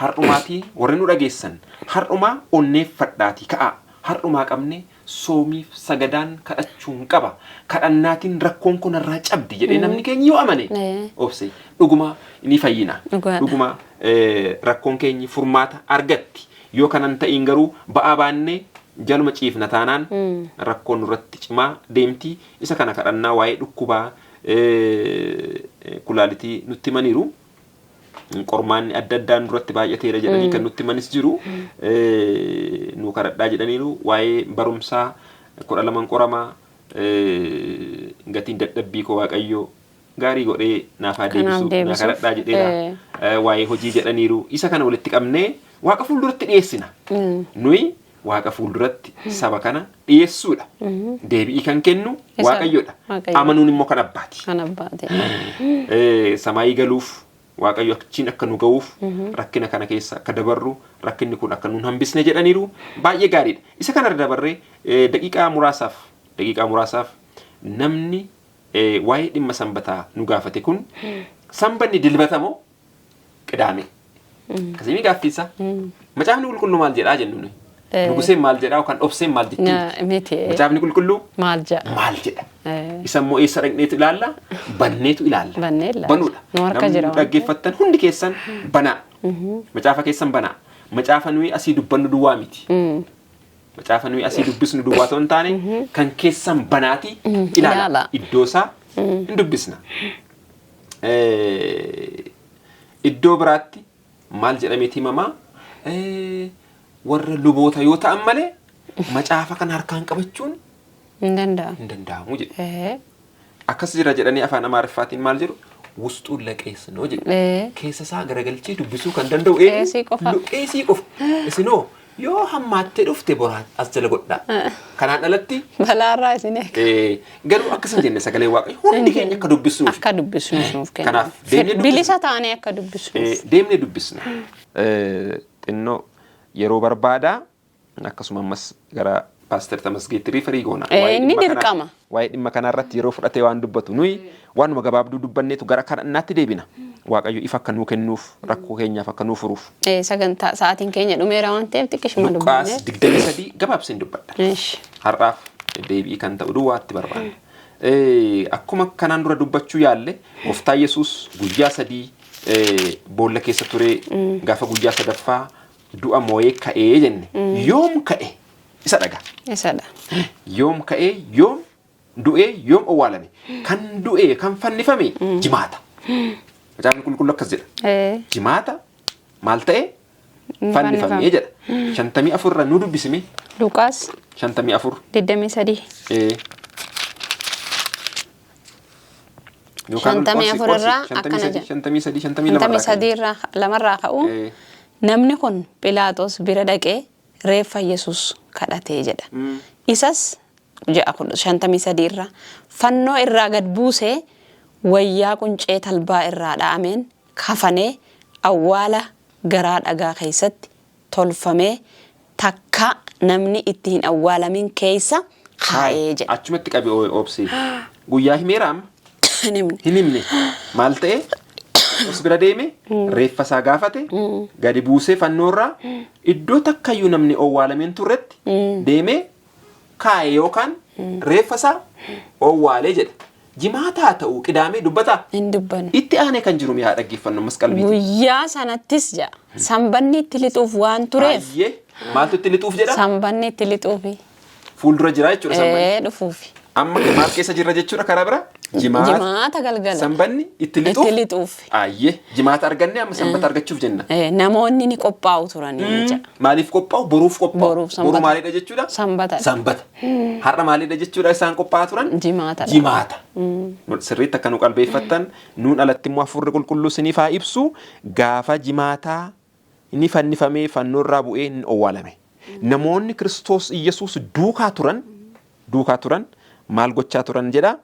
har'umaatii warri nu dhageessan har'umaa onneeffadhaatii ka'a har'umaa qabne soomiif sagadaan kadhachuun qaba. Kadhannaatiin rakkoon kun irraa cabdi jedhee namni keenya yoo amane obse dhuguma ni fayyina. Dhuguma rakkoon keenya furmaata argatti. Yoo kanan ta'in garuu ba'aa baannee jaluma ciifna taanaan rakkoon irratti cimaa deemti. Isa kana kadhannaa waa'ee dhukkubaa kulaalitii nutti maniru. Qormaanni adda addaan duratti baay'ateera jedhanii kan nutti manis jiru. Nu kadhadhaa jedhaniiru waa'ee barumsaa 12 qoramaa gatiin dadhabbii koo Waaqayyoo gaarii godhee naaf haa deebisu na kadhadhaa jedheera. Waa'ee hojii jedhaniiru. Isa kana walitti qabnee Waaqa fuulduratti dhiyeessina. Nuyi Waaqa fuulduratti saba kana dhiyeessuudha. Deebi'ii kan kennu Waaqayyoodha. Amanuun immoo kan abbaati. Samaayii galuuf Waaqayyo achiin akka nu ga'uuf rakkina kana keessa akka dabarru rakkinni kun akka nuun hambisne jedhaniiru baay'ee gaariidha. Isa kana dabarree daqiiqaa muraasaaf namni waa'ee dhimma sanbataa nu gaafate kun sanbanni dilbata moo qidaame? Akkasii gaaffiisa. Macaafni qulqulluu maal jedhaa jennu nuyi? Nuguseen maal jedhaa yookaan obseen maal jechuudha? Macaafni qulqulluu maal jedha? Isa immoo eessa dhaqneetu ilaalla? Banneetu ilaalla. Banuudha. Namni dhaggeeffattan hundi keessan banaa. Macaafa keessan banaa. Macaafa nuyi asii dubbannu duwwaa miti. Macaafa nuyi asii dubbisnu duwwaa ta'uu hin taane kan keessan banaati ilaala. Iddoo isaa hin dubbisna. Iddoo biraatti maal jedhameeti himamaa? Warra luboota yoo ta'an malee macaafa kana harkaan qabachuun hin danda'amu jedhe. Akkas jira jedhanii afaan Amaariffaatiin maal jedhu? Wusxuun laqeessinoo jedhe. Keessa isaa garagalchee dubbisuu kan danda'u eesii qofa. Isinoo yoo hammaattee dhufte boraa as jala godhaa. Kanaan alatti balaarraa isin garuu akkasan jenne sagalee Waaqayyo hundi keenya akka dubbisnuuf. Akka dubbisnuuf kenna. Kanaaf bilisa taanee akka dubbisnuuf. Deemnee dubbisna. Xinnoo yeroo barbaadaa akkasuma ammas gara Pastor Tamasgeetti riifarii goona. Inni dirqama. Waa'ee dhimma kanarratti yeroo fudhatee waan dubbatu nuyi waanuma gabaabduu dubbanneetu gara kadhannaatti deebina. Waaqayyo ifa akka nuu kennuuf rakkoo keenyaaf akka nuu furuuf. Sagantaa sa'aatiin keenya dhumeera waan ta'eef xiqqishuma dubbanne. Luqaas 23 gabaabseen dubbadha. Har'aaf deebii kan ta'u duwwaatti barbaanna. Akkuma kanaan dura dubbachuu yaalle Gooftaa Yesuus guyyaa 3 boolla keessa ture gaafa guyyaa 3ffaa du'a moo'ee ka'ee jenne. Yoom ka'e? Isa dhaga. Isadha. Yoom ka'ee, yoom du'ee, yoom owwaalame. Kan du'ee, kan fannifame jimaata. Macaafni qulqulluu akkas jedha. Jimaata maal ta'e? Fannifamee jedha. 54 irra nu dubbisime. Luqaas 54. 23. 54 irraa akkana jedha. 53 irraa lamarraa ka'u. Namni kun Pilaaxoos bira dhaqee reeffa Yesuus kadhatee jedha. Isas 53 irraa fannoo irraa gad buusee wayyaa quncee talbaa irraa dha'ameen kafanee awwaala garaa dhagaa keessatti tolfamee takka namni itti hin awwaalamin keessa kaa'ee jedha. Achumatti qabi obsi. Guyyaa himeeraam? Himne. Maal ta'e? Os bira deeme reeffa isaa gaafate gadi buusee fannoorraa iddoo takkayyuu namni owwaalameen turretti deemee kaa'e yookaan reeffa isaa owwaalee jedha. Jimaataa ta'uu qidaamee dubbataa? Hin dubbanne. Itti aanee kan jiru mi'a dhaggeeffannu masqalbii. Guyyaa sanattis jedha. Sanbanni itti lixuuf waan tureef. Baay'ee maaltu itti lixuuf jedha? Sanbanni itti lixuufi. Fuuldura jira jechuudha sanbanni. Dhufuufi. Amma maal keessa jirra jechuudha karaa bira? Jimaata galgala. Sanbanni itti lixuuf. Ayyee jimaata arganne amma sanbata argachuuf jenna. Namoonni ni qophaa'u turanii jedha. Maaliif qophaa'u? Boruuf qophaa'u. Boru maalidha jechuudha? Sanbata. Sanbata. Har'a maalidha jechuudha isaan qophaa'aa turan? Jimaata. Jimaata. Sirriitti akka nu qalbeeffattan nuun alatti immoo hafuurri qulqulluu siniif haa ibsu gaafa jimaataa inni fannifamee fannoorraa bu'ee hin owwaalame. Namoonni Kiristoos Iyyasuus duukaa turan maal gochaa turan jedha?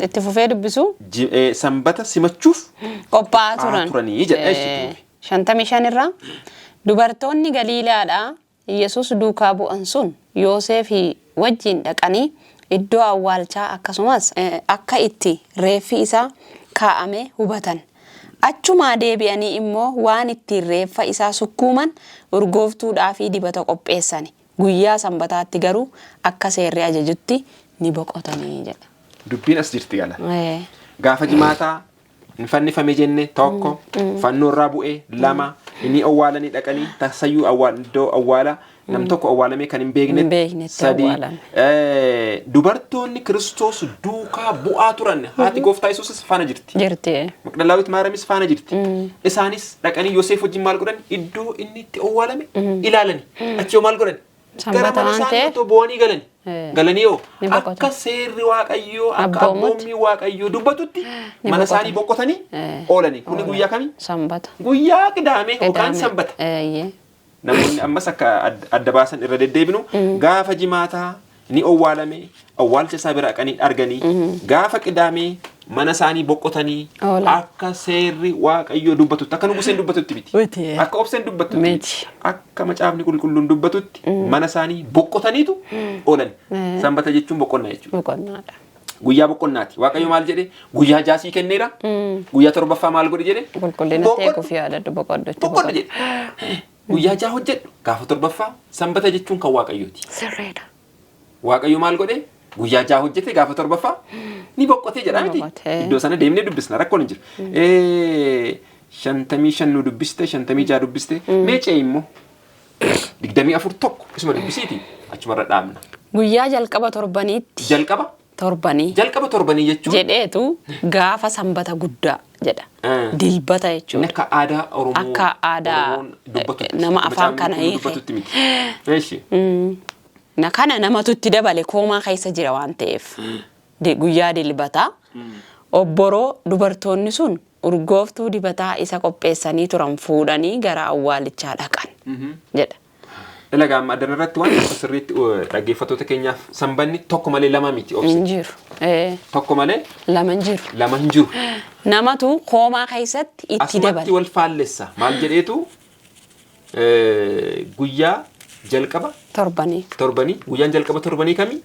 Itti fufee dubbisu? Sanbata simachuuf qophaa'aa turanii jedha. 55 irraa dubartoonni Galiilaadhaa Iyyasuus duukaa bu'an sun Yoosefii wajjin dhaqanii iddoo awwaalchaa akkasumas akka itti reeffi isaa kaa'ame hubatan. Achumaa deebi'anii immoo waan ittiin reeffa isaa sukkuuman urgooftuudhaa fi dibata qopheessani. guyyaa sanbataatti garuu akka seerri ajajutti ni boqotanii jedha. Dubbiin as jirti gala. Gaafa jimaataa hin fannifame jenne tokko fannoo irraa bu'ee lama inni awwaalanii dhaqanii tasayyuu iddoo awwaala nam tokko awwaalame kan hin beekne sadii dubartoonni Kiristoos duukaa bu'aa turan haati gooftaa Yesuusis faana jirti. Magdalaawit Maariyamis faana jirti. Isaanis dhaqanii Yoosef wajjin maal godhan iddoo inni itti awwaalame ilaalanii achi maal godhan gara mana isaanii otoo bu'anii galanii yoo akka seerri Waaqayyoo akka abboommii Waaqayyoo dubbatutti mana isaanii boqotanii oolanii. Kuni guyyaa kamii? Sanbata. Guyyaa Qidaamee yookaan Sanbata. Namoonni ammas akka adda baasan irra deddeebinu gaafa jimaataa ni awwaalame awwaalcha isaa bira dhaqanii arganii gaafa Qidaamee mana isaanii boqotanii akka seerri Waaqayyoo dubbatutti akka Nuguseen dubbatutti miti akka Obseen dubbatutti miti akka macaafni qulqulluun dubbatutti mana isaanii boqotaniitu oolan. Sanbata jechuun boqonnaa jechuudha. Guyyaa boqonnaati. Waaqayyo maal jedhe guyyaa jaasii kenneera. Guyyaa torbaffaa maal godhe jedhe qulqullina teekuuf yaadadhu boqodha jedhe. Guyyaa jaa hojjedhu gaafa torbaffaa sanbata jechuun kan Waaqayyooti. Sirriidha. Waaqayyo maal godhe guyyaa jaa hojjete gaafa torbaffaa ni boqotee jedha miti. Iddoo sana deemnee dubbisna rakkoon hin jiru. 55 nu dubbiste 56 dubbiste meecee immoo 24 tokko isuma dubbisiiti achumarra dhaabna. Guyyaa jalqaba torbaniitti. Jalqaba torbanii jechuun jedheetu gaafa sanbata guddaa jedha. Dilbata jechuudha. Akka aadaa Oromoo. Akka aadaa nama afaan kana dubbatutti miti. Na kana namatu itti dabale koomaa keessa jira waan ta'eef. Guyyaa dilbataa obboroo dubartoonni sun urgooftuu dibataa isa qopheessanii turan fuudhanii gara awwaalichaa dhaqan jedha. Ilaga amma adan irratti waan sirriitti dhaggeeffattoota keenyaaf sanbanni tokko malee lama miti obsi. Injiru. Tokko malee lama injiru. Lama injiru. Namatu koomaa keessatti itti dabale. Asumatti wal faallessa. Maal jedheetu guyyaa jalqaba torbanii guyyaan jalqaba torbanii kamii?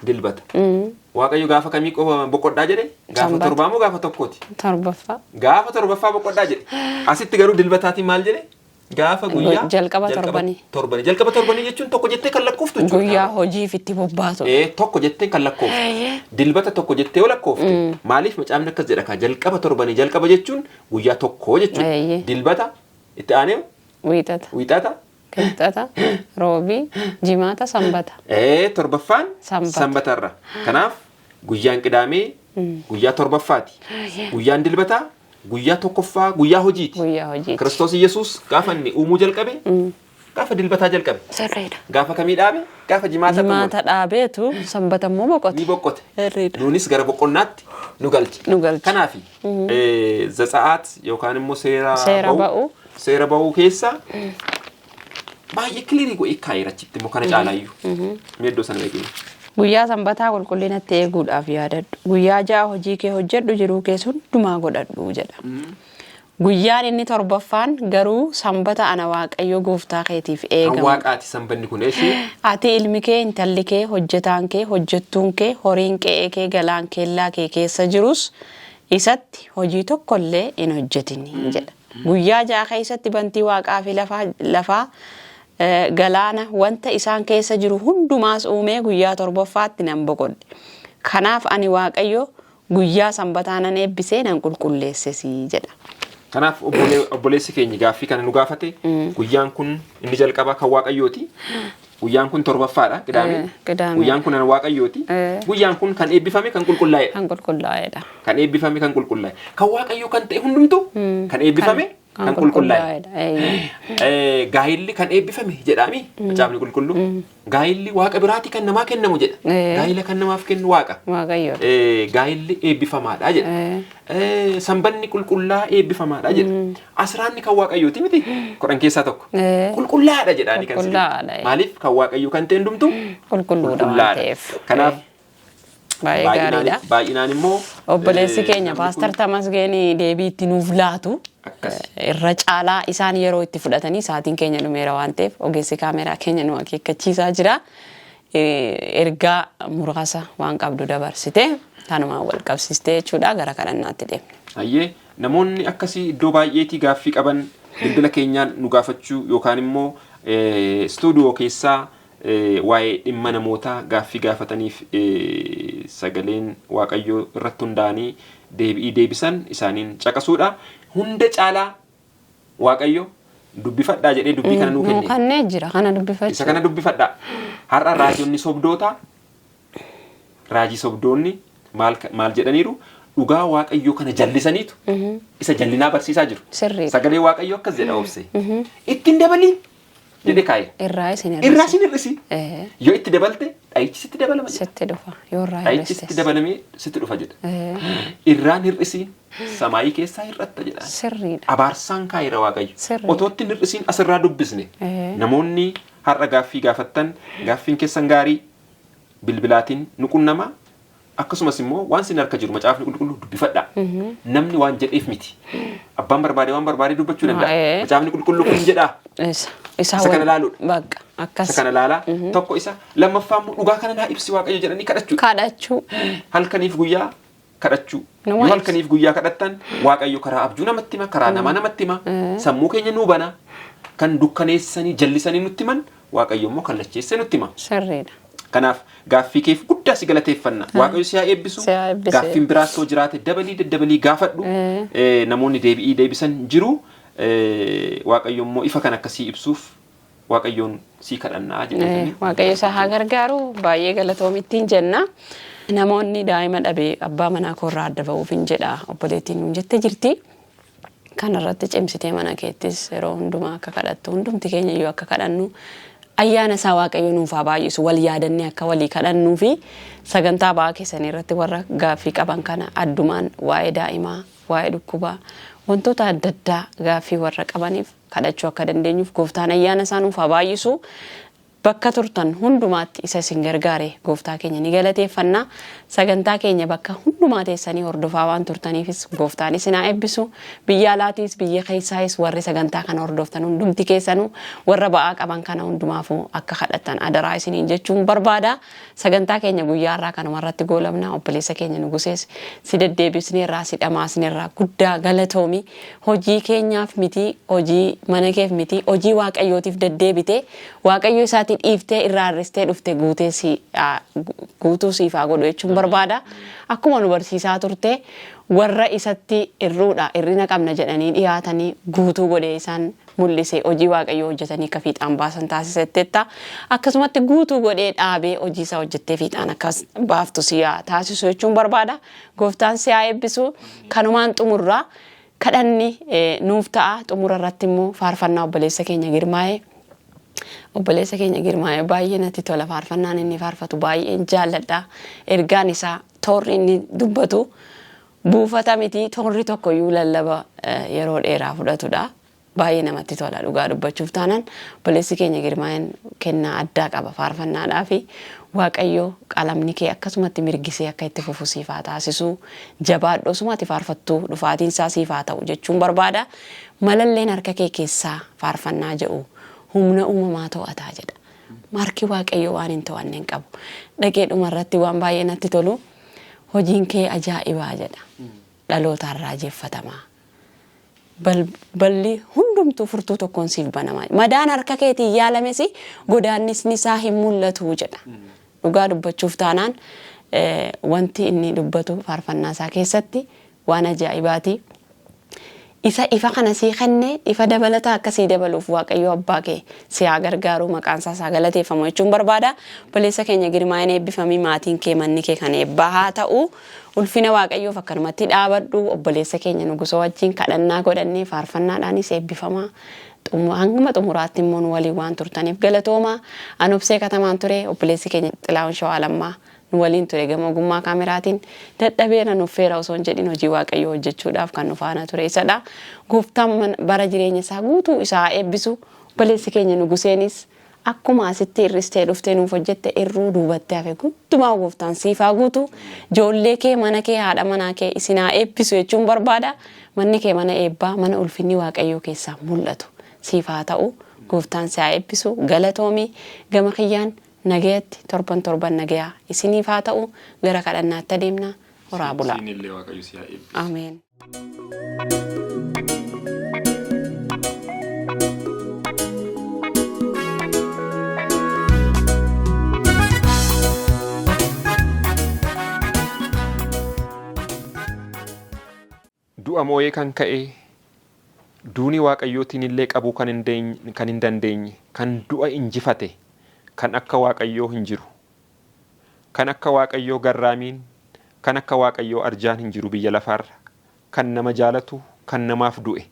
Dilbata. Waaqayyo gaafa kamii boqodhaa jedhe? Gaafa torbaa moo gaafa tokkooti? Torbaffaa. Gaafa torbaffaa boqodhaa jedhe. Asitti garuu dilbataatiin maal jedhe? Gaafa guyyaa jalqaba torbanii. Jalqaba torbanii jechuun tokko jettee kan lakkooftu jechuudha. Guyyaa hojiif itti bobbaatu. Tokko jettee kan lakkooftu. Dilbata tokko jettee yoo lakkooftu. Maaliif macaafni akkas jedha kaa jalqaba torbanii jalqaba jechuun guyyaa tokko jechuudha. Dilbata itti aanee wiixata qixxata roobii jimaata sanbata. Torbaffaan sanbatarra. Kanaaf guyyaan Qidaamee guyyaa torbaffaati. Guyyaan dilbataa guyyaa tokkoffaa guyyaa hojiiti. Kiristoos Yesuus gaafa inni uumuu jalqabe gaafa dilbataa jalqabe. Sirriidha. Gaafa kamii dhaabe? Gaafa jimaata dhaabeetu sanbata immoo boqote. Ni boqote. Nuunis gara boqonnaatti nu galche. Kanaafi Zatsa'aat yookaan immoo seera ba'uu keessa baay'ee kiliirii godhee kaa'eera achitti immoo kana caalaayyuu. Meeddoo sana beekne. Guyyaa sanbataa qulqullinatti eeguudhaaf yaadadhu. Guyyaa ja'a hojii kee hojjedhu jiruu kee hundumaa godhadhu jedha. Guyyaan inni torbaffaan garuu sanbata ana Waaqayyo gooftaa keetiif eegamu. Waaqaati sanbanni kun eeshi. Ati ilmi kee intalli kee hojjetaan kee hojjettuun kee horiin qe'ee kee galaan keellaa kee keessa jirus isatti hojii tokkollee hin hojjetini jedha. Guyyaa ja'a keessatti bantii Waaqaa fi lafaa galaana wanta isaan keessa jiru hundumaas uumee guyyaa torbaffaatti nan boqodhe. Kanaaf ani Waaqayyo guyyaa sanbataa nan eebbisee nan qulqulleessesi jedha. Kanaaf obboleessi keenya gaaffii kana nu gaafate guyyaan kun inni jalqaba kan Waaqayyooti. Guyyaan kun torbaffaadha Qidaamee. Guyyaan kun Waaqayyooti. Guyyaan kun kan eebbifame kan qulqullaa'edha. Kan eebbifame kan qulqullaa'e. Kan Waaqayyo kan ta'e hundumtu kan eebbifame kan qulqullaa'e. Gaa'illi kan eebbifame jedhami macaafni qulqulluu. Gaa'illi Waaqa biraati kan namaa kennamu jedha. Gaa'ila kan namaaf kennu Waaqa. Gaa'illi eebbifamaadha jedha. Sanbanni qulqullaa eebbifamaadha jedha. Asraanni kan Waaqayyooti miti kudhan keessaa tokko. Qulqullaadha jedhaani kan sirrii. Maaliif kan Waaqayyo kan ta'e hundumtu qulqulluudha waan ta'eef. Kanaaf baay'ee gaariidha. Baay'inaan immoo obboleessi keenya Paastar Tamasgeenii deebii itti nuuf laatu irra caalaa isaan yeroo itti fudhatanii sa'aatiin keenya dhumeera waan ta'eef ogeessi kaameraa keenya nu akeekkachiisaa jira. Ergaa muraasa waan qabdu dabarsite tanumaan wal qabsiste jechuudha gara kadhannaatti deemne. Ayyee namoonni akkasii iddoo baay'eetii gaaffii qaban bilbila keenyaan nu gaafachuu yookaan immoo stuudiyoo keessaa waa'ee dhimma namoota gaaffii gaafataniif sagaleen waaqayyoo irratti hundaa'anii deebii deebisan isaaniin caqasuudha. Hunda caalaa waaqayyo dubbifadhaa jedhee dubbii kana nuu kenne. Kannee jira kana dubbifadhaa. Isa kana dubbifadhaa. Har'a raajonni sobdoota raajii sobdoonni maal jedhaniiru dhugaa waaqayyoo kana jallisaniitu isa jallinaa barsiisaa jiru. Sagalee waaqayyoo akkas jedha obse. Ittiin dabaliin jedhee kaa'e. Irraa isin hir'isi. Yoo itti dabalte dhayichi sitti dabalama. Sitti dhufa. Yoo irraa dhayichi sitti dabalamee sitti dhufa jedha. Irraan hir'isiin samaayii keessaa hir'atta jedha. Sirriidha. Abaarsaan kaa'eera waaqayyo. Otoo ittiin hir'isiin asirraa dubbisne namoonni har'a gaaffii gaafattan gaaffiin keessan gaarii bilbilaatiin nuqunnama. Akkasumas immoo waan sin harka jiru macaafni qulqulluu dubbifadhaa. Namni waan jedheef miti. Abbaan barbaade waan barbaade dubbachuu danda'a. Macaafni qulqulluu kun jedhaa. Isa kana laaluudha. Bakka akkas. Isa kana laalaa tokko isa lammaffaa immoo dhugaa kana naa ibsi waaqayyo jedhanii kadhachuu. Halkaniif guyyaa kadhachuu. Yoo halkaniif guyyaa kadhattan waaqayyo karaa abjuu namatti hima, karaa namaa namatti hima. Sammuu keenya nuu bana. Kan dukkaneessanii jallisanii nutti himan waaqayyo immoo kallacheessee nutti hima. Sirriidha. Kanaaf gaaffii keef guddaa si galateeffanna. Waaqayyo si haa eebbisu. Gaaffiin biraas soo jiraate dabalii gaafadhu. Namoonni deebii deebisan jiru. Waaqayyo immoo ifa kan akkasii ibsuuf waaqayyoon sii kadhannaa jedhanii. Waaqayyo isa haa gargaaru baay'ee galatoomittiin jenna. Namoonni daa'ima dhabee abbaa manaa koorraa adda ba'uuf hin jedha obboleettiin nuun jette jirti. Kanarratti cimsitee mana keettis yeroo hundumaa akka kadhattu hundumti keenya iyyuu akka kadhannu ayyaana isaa waaqayyo nuuf haa baay'isu wal yaadannee akka walii kadhannuu fi sagantaa ba'aa keessanii irratti warra gaaffii qaban kana addumaan waa'ee daa'imaa waa'ee dhukkubaa wantoota adda addaa gaaffii warra qabaniif kadhachuu akka dandeenyuuf gooftaan ayyaana isaa nuuf haa baay'isu. Bakka turtan hundumaatti isa isin gargaare gooftaa keenya ni galateeffanna. Sagantaa keenya bakka hundumaa teessanii hordofaa waan turtaniifis gooftaan isin haa eebbisu. Biyya alaatiis biyya keessaayis warri sagantaa kana hordoftan hundumti keessanuu warra ba'aa qaban kana hundumaafuu akka kadhattan adaraa isiniin jechuun barbaada. Sagantaa keenya guyyaa irraa kanumarratti goolabna. Obboleessa keenya Nugusees si deddeebisneerraa si dhamaasneerraa guddaa galatoomi. Hojii keenyaaf miti, hojii mana keef miti, hojii waaqayyootiif deddeebite waaqayyo isaati dhiiftee irraa hir'istee dhufte guutuu siif haa godhu jechuun barbaada. Akkuma nu barsiisaa turte warra isatti hir'ina qabna jedhanii dhiyaatanii guutuu godhee isaan mul'ise hojii waaqayyoo hojjetanii akka fiixaan baasan taasisettetta. Akkasumatti guutuu godhee dhaabee hojii isaa hojjettee fiixaan akkas baaftu si haa taasisu jechuun barbaada. Gooftaan si haa eebbisu. Kanumaan xumurraa kadhanni nuuf ta'a. Xumura irratti immoo faarfannaa obboleessa keenya Girmaa'ee. Obboleessa keenya Girmaa'ee baay'ee natti tola faarfannaan inni faarfatu baay'een jaalladha. Ergaan isaa toorri inni dubbatu buufata miti toorri tokko iyyuu lallaba yeroo dheeraa fudhatudha. Baay'ee namatti tola dhugaa dubbachuuf taanaan obboleessi keenya Girmaa'een kennaa addaa qaba faarfannaadhaa fi waaqayyo qalamni kee akkasumatti mirgisee akka itti fufu siif haa taasisu. Jabaadhu osumatti faarfattuu dhufaatiin isaa siif haa ta'u jechuun barbaada. Malalleen harka kee keessaa faarfannaa jedhu humna uumamaa to'ataa jedha. Marki waaqayyo waan hin to'anne hin qabu. Dhaqee dhumarratti waan baay'ee natti tolu hojiin kee ajaa'ibaa jedha. Dhalootaan raajeffatamaa. Balli hundumtuu furtuu tokkoon siif banamaa. Madaan harka keetiin yaalames godaannisni isaa hin mul'atu jedha. Dhugaa dubbachuuf taanaan wanti inni dubbatu faarfannaa isaa keessatti waan ajaa'ibaati. Isa ifa kana sii kenne ifa dabalataa akkasii dabaluuf waaqayyo abbaa kee si haa gargaaru maqaan isaa galateeffamu jechuun barbaada. Obboleessa keenya Girmaa'een eebbifamii maatiin kee manni kee kan eebbaa haa ta'u. Ulfina waaqayyoof akkanumatti dhaabadhu. Obboleessa keenya Nugusoo wajjin kadhannaa godhannee faarfannaadhaanis eebbifamaa. Hanguma xumuraatti immoo nu waliin waan turtaniif galatooma. Ani Obsee Katamaan ture. Obboleessi keenya Xilaawun Shawaa Lammaa nu waliin ture gama ogummaa kaameraatiin dadhabeera nuffeera osoo hin jedhin hojii waaqayyoo hojjechuudhaaf kan nu faana ture isadha. Gooftaan bara jireenya isaa guutuu isaa eebbisu. Obboleessi keenya Nuguseenis akkuma asitti hir'istee dhuftee nuuf hojjette irruu duubattee hafe guddumaa gooftaan siif haa guutu. Ijoollee kee mana kee haadha manaa kee isin haa eebbisu jechuun barbaada. Manni kee mana eebbaa mana ulfinni waaqayyoo keessaa mul'atu siif haa ta'u. Gooftaan si haa eebbisu. Galatoomi gama kiyyaan nagayatti torban nagayaa isiniif haa ta'u. Gara kadhannaatti adeemna. Horaa bulaa. Ameen. du'a moo'ee kan ka'e duuni waaqayyootiin illee qabuu kan hin dandeenye kan du'a injifate kan akka waaqayyoo hin jiru kan akka waaqayyoo garraamiin kan akka waaqayyoo arjaan hin jiru biyya lafaarra kan nama jaalatu kan namaaf du'e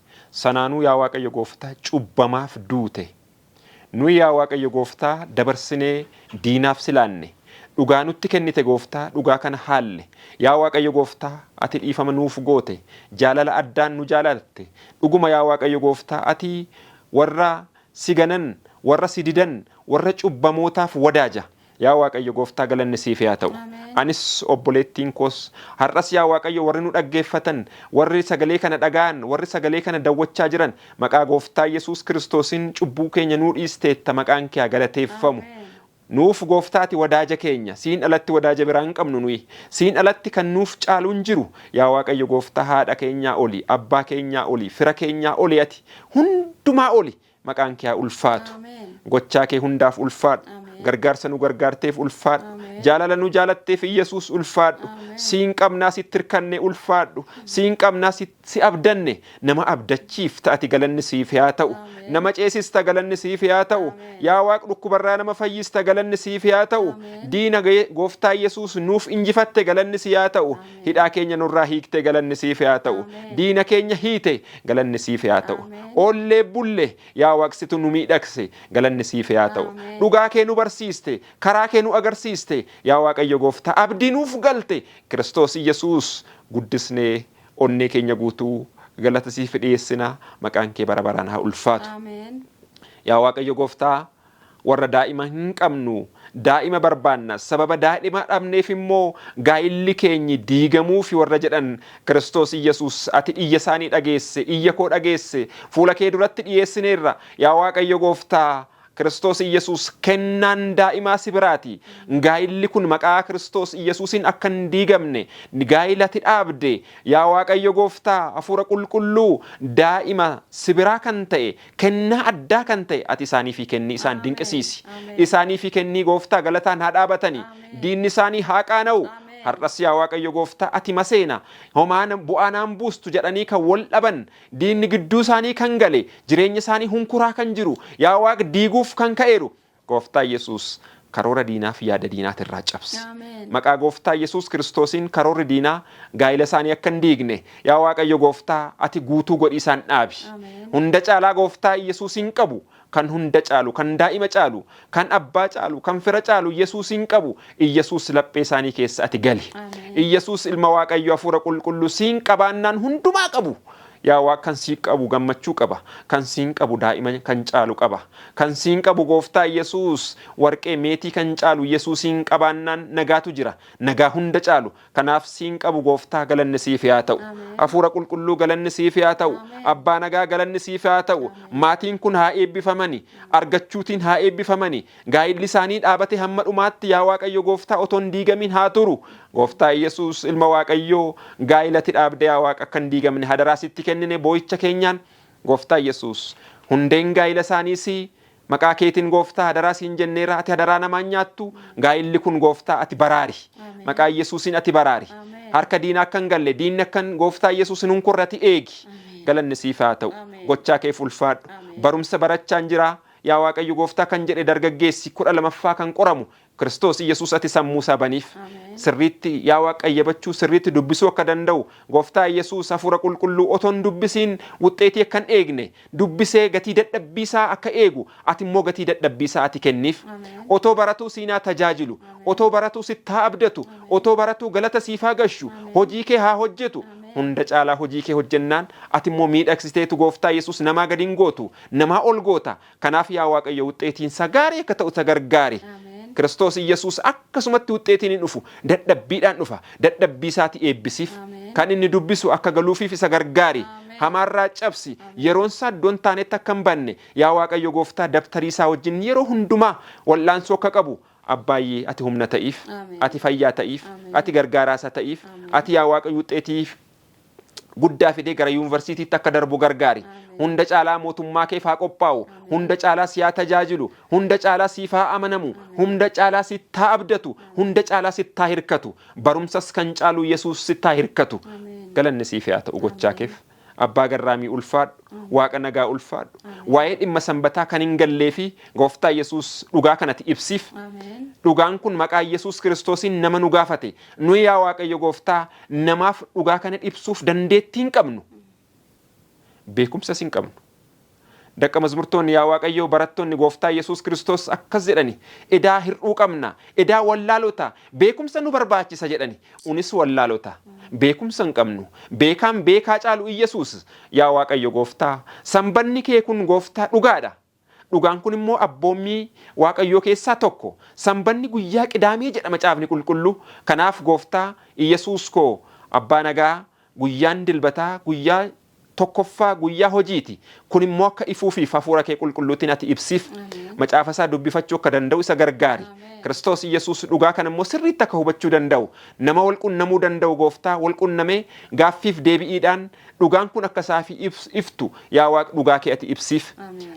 sanaanuu yaa waaqayyo gooftaa cubbamaaf duute nuyi yaa waaqayyo gooftaa dabarsinee diinaaf silaanne dhugaa nutti kennite gooftaa dhugaa kana haalle yaa waaqayyo gooftaa ati dhiifama nuuf goote jaalala addaan nu jaalatte dhuguma yaa waaqayyo gooftaa ati warra si ganan warra si didan warra cubbamootaaf wadaaja yaa waaqayyo gooftaa galanni siif haa ta'u anis obboleettiin koos har'as yaa waaqayyo warri nu dhaggeeffatan warri sagalee kana dhaga'an warri sagalee kana dawwachaa jiran maqaa gooftaa Yesuus Kiristoosiin cubbuu keenya nuu dhiisteetta maqaan kee galateeffamu nuuf gooftaati wadaaja keenya siin alatti wadaaja biraa hin qabnu nuyi siin alatti kan nuuf caalu hin jiru yaa waaqayyo gooftaa haadha keenyaa oli abbaa keenyaa oli fira keenyaa oli ati hundumaa oli maqaan kee ulfaatu gochaa kee hundaaf ulfaadhu gargaarsa nu gargaarteef ulfaadhu jaalala nu jaalatteef Yesuus ulfaadhu siin qabnaa sitti hirkanne ulfaadhu siin qabnaa si abdanne nama abdachiif ta'ati galanni siif haa ta'u nama ceesista galanni siif haa ta'u yaa Waaq dhukkubarraa nama fayyista galanni siif haa ta'u diina gooftaa Yesuus nuuf injifatte galanni siif haa ta'u hidhaa keenya nurraa hiikte galanni siif haa ta'u diina keenya hiite galanni siif haa ta'u oollee bulle yaa Waaqsitu nu miidhagse galanni siif haa ta'u dhugaa kee nu barsiiste karaa kee nu agarsiiste yaa Waaqayyo gooftaa abdii nuuf galte Kiristoos Yesuus guddisnee onnee keenya guutuu galata siif dhiyeessina maqaan kee bara baraan haa ulfaatu yaa Waaqayyo gooftaa warra daa'ima hin qabnu daa'ima barbaanna sababa daa'ima dhabneef immoo gaa'illi keenyi diigamuufi warra jedhan Kiristoos Yesuus ati iyya isaanii dhageesse iyya koo dhageesse fuula kee duratti dhiyeessineerra yaa Waaqayyo gooftaa Kiristoos Yesuus kennaan daa'imaa si biraati gaa'illi kun maqaa Kiristoos Yesuusin akka hin diigamne gaa'ilati dhaabde yaa Waaqayyo gooftaa hafuura qulqulluu daa'ima si biraa kan ta'e kennaa addaa kan ta'e ati isaanii fi kennii isaan dinqisiisi isaanii fi kennii gooftaa galataan haa dhaabatanii diinni isaanii haa qaana'u har'as yaa Waaqayyo gooftaa ati maseena homaan bu'aanaan buustu jedhanii kan wal dhaban diinni gidduu isaanii kan gale jireenya isaanii hunkuraa kan jiru yaa Waaq diiguuf kan ka'eeru gooftaa Yesuus karoora diinaaf yaada diinaatirraa cabsi maqaa gooftaa Yesuus Kiristoosiin karoorri diinaa gaa'ila isaanii akka hin diigne yaa Waaqayyo gooftaa ati guutuu godhii isaan dhaabi hunda caalaa gooftaa Yesuusin qabu kan hunda caalu kan daa'ima caalu kan abbaa caalu kan fira caalu Yesuusin qabu Yesuus laphee isaanii keessa ati gali Yesuus ilma Waaqayyo hafuura qulqulluu siin qabaannaan hundumaa qabu yaa Waaq kan siin qabu gammachuu qaba kan siin qabu daa'ima kan caalu qaba kan siin qabu gooftaa Yesuus warqee meetii kan caalu Yesuusin qabaannaan nagaatu jira nagaa hunda caalu kanaaf siin qabu gooftaa galanni siif haa ta'u hafuura qulqulluu galanni siif haa ta'u abbaa nagaa galanni siif haa ta'u maatiin kun haa eebbifamani argachuutiin haa eebbifamani gaa'illi isaanii dhaabate hamma dhumaatti yaa Waaqayyo gooftaa otoon diigamin haa turu gooftaa Yesuus ilma Waaqayyoo gaa'ilati dhaabde yaa Waaqa akka hin diigamne hadaraa sitti kennine boo'icha keenyaan gooftaa Yesuus hundeen gaa'ila isaaniis maqaa keetiin gooftaa hadaraa siin jenneera ati hadaraa namaan nyaattu gaa'illi kun gooftaa ati baraari maqaa Yesuusin ati baraari harka diinaa akka hin galle diinni akka gooftaa Yesuusin hunkurratti eegi galanni siif haa ta'u gochaa kee ulfaadhu barumsa barachaan jira yaa Waaqayyo gooftaa kan jedhe dargaggeessi 12ffaa kan qoramu Kiristoos Yesuus ati sammuu isaa baniif sirriitti yaa Waaqayyo sirriitti dubbisuu akka danda'u gooftaa Yesuus hafuura qulqulluu otoon dubbisiin wuxxeetii akka hin eegne dubbisee gatii dadhabbiisaa akka eegu ati immoo gatii dadhabbiisaa ati kenniif otoo baratuu siinaa tajaajilu otoo baratuu sitti haa abdatu otoo baratuu galata siif haa gashu hojii kee haa hojjetu hunda caalaa hojii kee hojjennaan ati immoo miidhagsiteetu gooftaa Yesuus namaa gadi hin gootu namaa ol goota kanaaf yaa Waaqayyo wuxxeetiinsa gaarii akka ta'u isa gargaari Kiristoos Yesuus akkasumatti wuxxeetiin hin dhufu dadhabbiidhaan dhufa dadhabbii isaati eebbisiif kan inni dubbisu akka galuufiif isa gargaari hamaarraa cabsi yeroon isaa iddoon taanetti akka hin banne yaa Waaqayyo gooftaa dabtarii isaa wajjin yeroo hundumaa wal'aansoo akka qabu abbaayyee ati humna ta'iif ati fayyaa ta'iif ati gargaaraasa ta'iif ati yaa Waaqayyo wuxxeetiif guddaa fidee gara yuunivarsiitiitti akka darbu gargaari hunda caalaa mootummaa keef haa qophaa'u hunda caalaa si haa tajaajilu hunda caalaa siif haa amanamu hunda caalaa sitti haa abdatu hunda caalaa sitti haa hirkatu barumsas kan caalu Yesuus sitti haa hirkatu galanni siif haa ta'u gochaa keef abbaa garraamii ulfaadhu waaqa nagaa ulfaadhu waa'ee dhimma sanbataa kan hin gallee fi gooftaa Yesuus dhugaa kanatti ibsiif dhugaan kun maqaa Yesuus Kiristoosiin nama nu gaafate nu yaa Waaqayyo gooftaa namaaf dhugaa kana ibsuuf dandeettii hin qabnu beekumsas hin qabnu Dakka mazmurtoonni yaa Waaqayyo barattoonni gooftaa Yesuus Kiristoos akkas jedhani edaa hir'uu qabna edaa wallaalota beekumsa nu barbaachisa jedhani unis wallaalota beekumsa hin qabnu beekaan beekaa caalu Yesuus yaa Waaqayyo gooftaa sanbanni kee kun gooftaa dhugaadha dhugaan kun immoo abboommii Waaqayyo keessaa tokko sanbanni guyyaa qidaamee jedhama caafni qulqulluu kanaaf gooftaa Yesuus koo abbaa nagaa guyyaan dilbataa guyyaa tokkoffaa guyyaa hojiiti kun immoo akka ifuu fi hafuura kee qulqulluutiin ati ibsiif macaafa isaa dubbifachuu akka danda'u isa gargaari Kiristoos Yesuus dhugaa kana immoo sirriitti akka hubachuu danda'u nama walqunnamuu danda'u gooftaa walqunnamee gaaffiif deebi'iidhaan dhugaan kun akka isaa fi iftu yaa Waaqa dhugaa kee ati ibsiif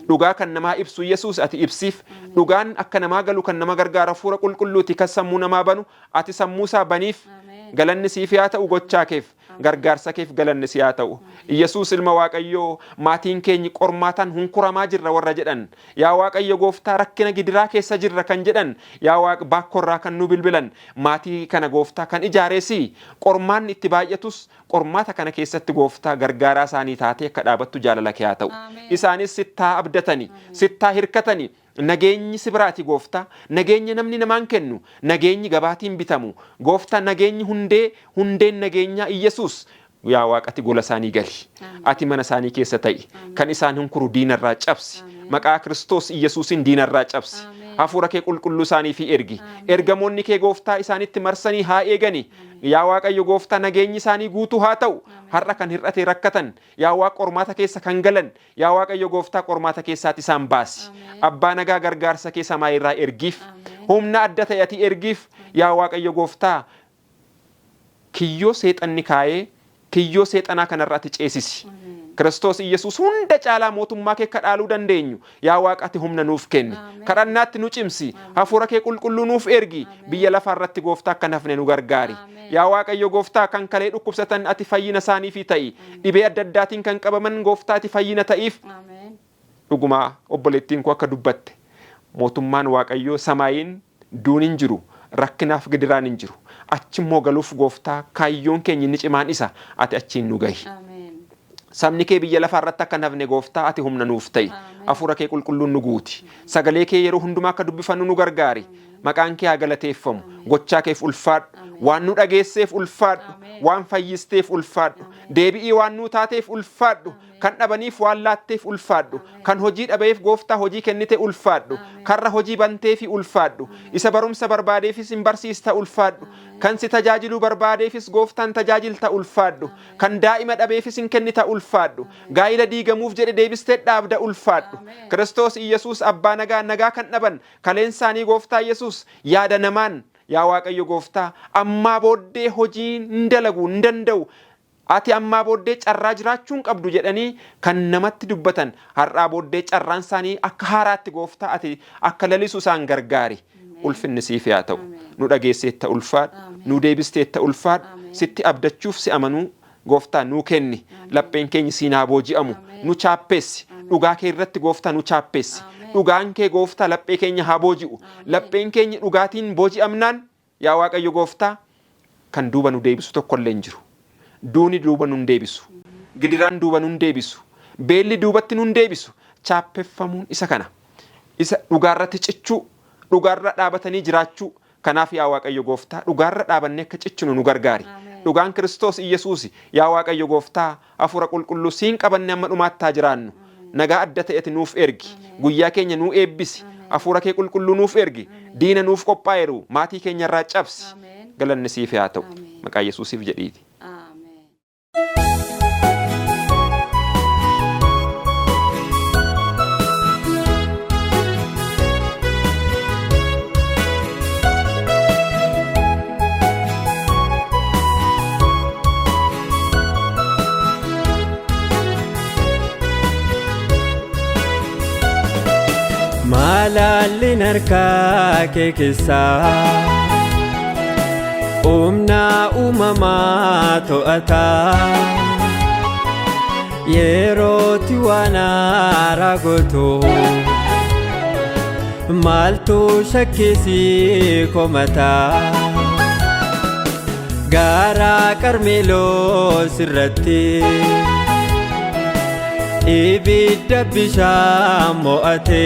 dhugaa kan namaa ibsu Yesuus ati ibsiif dhugaan akka namaa galu kan nama gargaara hafuura qulqulluuti kan sammuu namaa banu ati sammuu isaa baniif galanni siif haa ta'u gochaa keef gargaarsa keef galanni si haa ta'u Yesuus ilma Waaqayyoo maatiin keenya qormaataan hunkuramaa jirra warra jedhan yaa Waaqayyo gooftaa rakkina gidiraa keessa jirra kan jedhan yaa Waaqa bakkorraa kan nu bilbilan maatii kana gooftaa kan ijaareesi qormaan itti baay'atus qormaata kana keessatti gooftaa gargaaraa isaanii taatee akka dhaabattu jaalala kee haa ta'u isaanis sittaa abdatani sittaa hirkatani nageenyi sibiraati gooftaa nageenyi namni namaan kennu nageenyi gabaatiin bitamu gooftaa nageenyi hundeen nageenyaa Yesuus yaa Waaqati gola isaanii gali ati mana isaanii keessa ta'i kan isaan hunkuru diinarraa cabsi maqaa Kiristoos Yesuusin diinarraa cabsi hafuura kee qulqulluu isaanii fi ergamoonni kee gooftaa isaanitti marsanii haa eegani yaa Waaqayyo gooftaa nageenyi isaanii guutuu haa ta'u har'a kan hir'ate rakkatan yaa Waaqa qormaata keessa kan galan yaa Waaqayyo gooftaa qormaata keessaatti isaan baasi abbaa nagaa gargaarsa kee samaa irraa ergiif humna adda ta'e ati ergiif yaa Waaqayyo gooftaa kiyyoo seexanni kaayee kiyyoo seexanaa kanarraa ati ceesisi Kiristoos Yesuus hunda caalaa mootummaa kee kadhaaluu dandeenyu yaa Waaqati humna nuuf kenni kadhannaatti nu cimsi hafuura kee qulqulluu nuuf ergi biyya lafaa irratti gooftaa akka nafne nu gargaari yaa Waaqayyo gooftaa kan kalee dhukkubsatan ati fayyina isaanii fi ta'i dhibee adda addaatiin kan qabaman gooftaa ati fayyina ta'iif dhugumaa obboleettiin koo akka dubbatte mootummaan Waaqayyoo samaayiin duun hin jiru rakkinaaf gidiraan hin jiru achimmoo galuuf gooftaa kaayyoon keenya inni cimaan isa ati achiin nu gahi sabni kee biyya lafaa irratti akka nafne gooftaa ati humna nuuf ta'i hafuura kee qulqulluun nu guuti sagalee kee yeroo hundumaa akka dubbifannu nu gargaari maqaan kee haa galateeffamu gochaa keef ulfaadhu waan nu dhageesseef ulfaadhu waan fayyisteef ulfaadhu deebi'ii waan nu taateef ulfaadhu kan dhabaniif waan laatteef ulfaadhu kan hojii dhabeef gooftaa hojii kennite ulfaadhu karra hojii banteefi ulfaadhu isa barumsa barbaadeefis hin barsiista ulfaadhu kan si tajaajiluu barbaadeefis gooftaan tajaajilta ulfaadhu kan daa'ima dhabeefis hin kennita ulfaadhu gaa'ila diigamuuf jedhe deebistee dhaabda ulfaadhu Kiristoos Yesuus abbaa nagaa kan dhaban kaleen isaanii gooftaa Yesuus yaada namaan yaa Waaqayyo gooftaa ammaa booddee hojiin hin dalagu hin danda'u ati ammaa booddee carraa jiraachuun qabdu jedhanii kan namatti dubbatan har'aa booddee carraan isaanii akka haaraatti gooftaa ati akka lalisu isaan gargaari ulfinni siif haa ta'u nu dhageesseetta ulfaadhu nu deebisteetta ulfaadhu sitti abdachuuf si amanuu gooftaa nu kenni lapheen keenya siinaa booji'amu nu chaappeessi dhugaa kee irratti gooftaa nu chaappeessi dhugaan kee gooftaa laphee keenya haa booji'u lapheen keenya dhugaatiin booji'amnaan yaa Waaqayyo gooftaa kan duuba nu deebisu tokkollee hin jiru duuni duuba nu deebisu gidiraan duuba nu deebisu beelli duubatti nu deebisu chaappeffamuun isa kana isa dhugaarratti cichuu dhugaarra dhaabatanii jiraachuu kanaaf yaa Waaqayyo gooftaa dhugaarra dhaabannee akka cichinu nu gargaari dhugaan Kiristoos Yesuus yaa Waaqayyo gooftaa hafuura qulqulluu siin qabanne amma dhumaatti jiraannu nagaa adda ta'etti nuuf ergi guyyaa keenya nu eebbisi hafuura kee qulqulluu nuuf ergi diina nuuf qophaa'eeru maatii keenya irraa cabsi galanni siif haa ta'u maqaa Yesuusiif jedhiiti Malaalli narkaa kee keessaa Humna uumamaa to'ata yerootti waan haaraa gootu maaltu shakkisi komata gaara Qarmeloos irratti ibidda bishaan mo'ate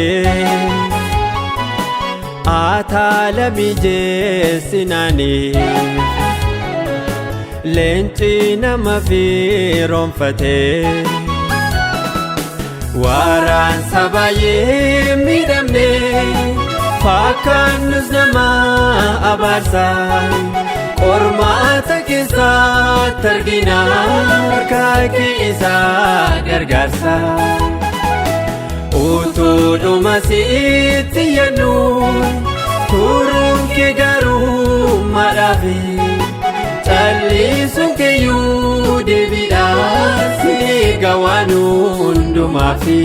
ataala mijeessinaani leenci nama firoonfate waraansa baay'ee miidhamne fakkaannus nama abaarsa qormaata keessatti argina harka isaa gargaarsa utuudhuma sitti yannu turuun kee garuu madhaafi callisuun keeyyuu deebiidhaas ni gawaan hundumaafi.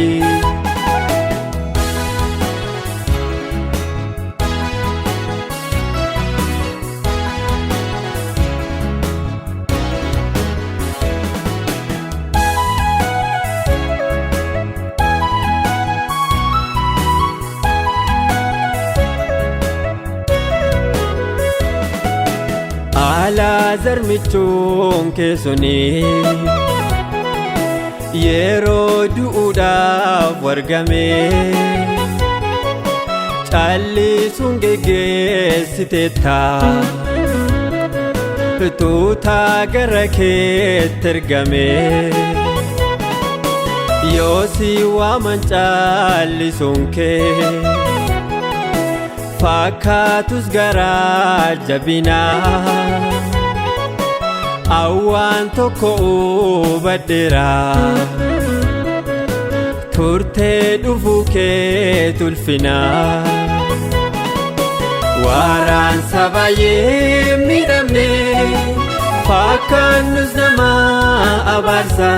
Alaazar michuun keessuni yeroo du'uudhaaf wargame callisuun geggeessiteetta tuutaa gara keetti ergame yoo si waaman callisuun kee fakkaatus garaa jabinaa awwaan tokko hubadheera turtee dhufuu kee tulfinaa waraansa baay'ee miidhamne fakkaannus nama abaarsa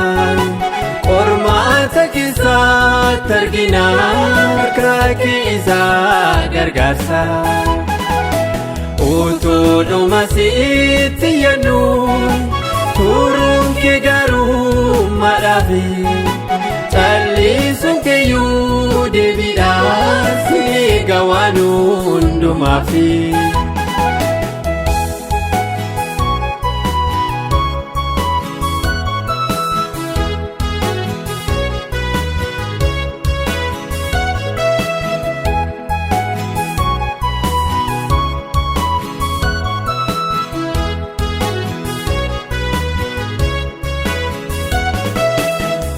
qormaata keessatti argina harka isaa gargaarsa utuudhuma sitti yannu turuun kee garuu madhaafi callisuun keeyyuu deebiidhaas ni gawaan hundumaafi.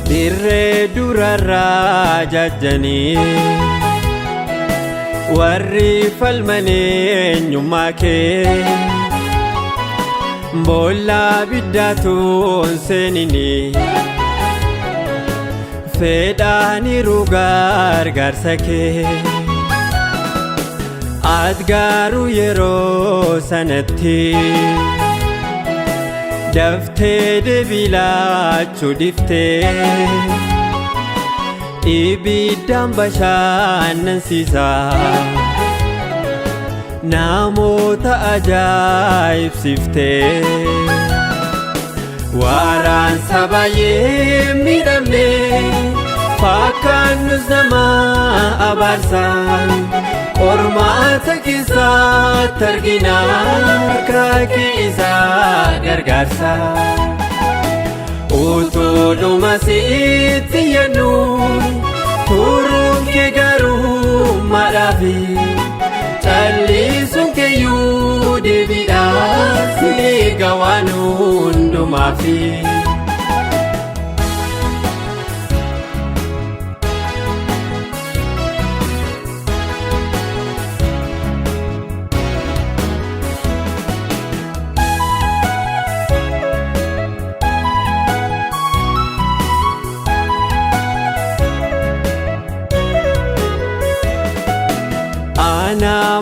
Dirree durarraa jajjanii warri falmanii eenyummaa kee boollaa biddaatuun seenini fedhaaniiru gargaarsa kee ati garuu yeroo sanatti daftee deebii laachuu dhiftee ibiddaan bashannansiisa namoota ajaa'ibsiiftee waraansa baay'ee miidhamne fakkaannus nama abaarsa qormaata keessatti argina harka isaa gargaarsa utuudhuma sitti yannu turuun kee garuu madhaafi callisuun keeyyuu deebiidhaas ni gawaan hundumaafi.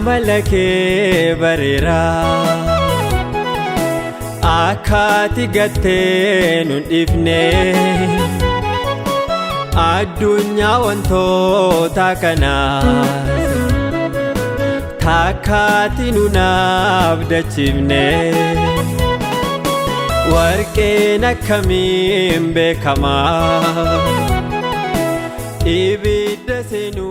Malakee bareera akkaati gattee nun dhiifne addunyaa wantoota kanaas takkaati nunaaf dachifne warqeen akkamiin beekamaa ibidda seenuu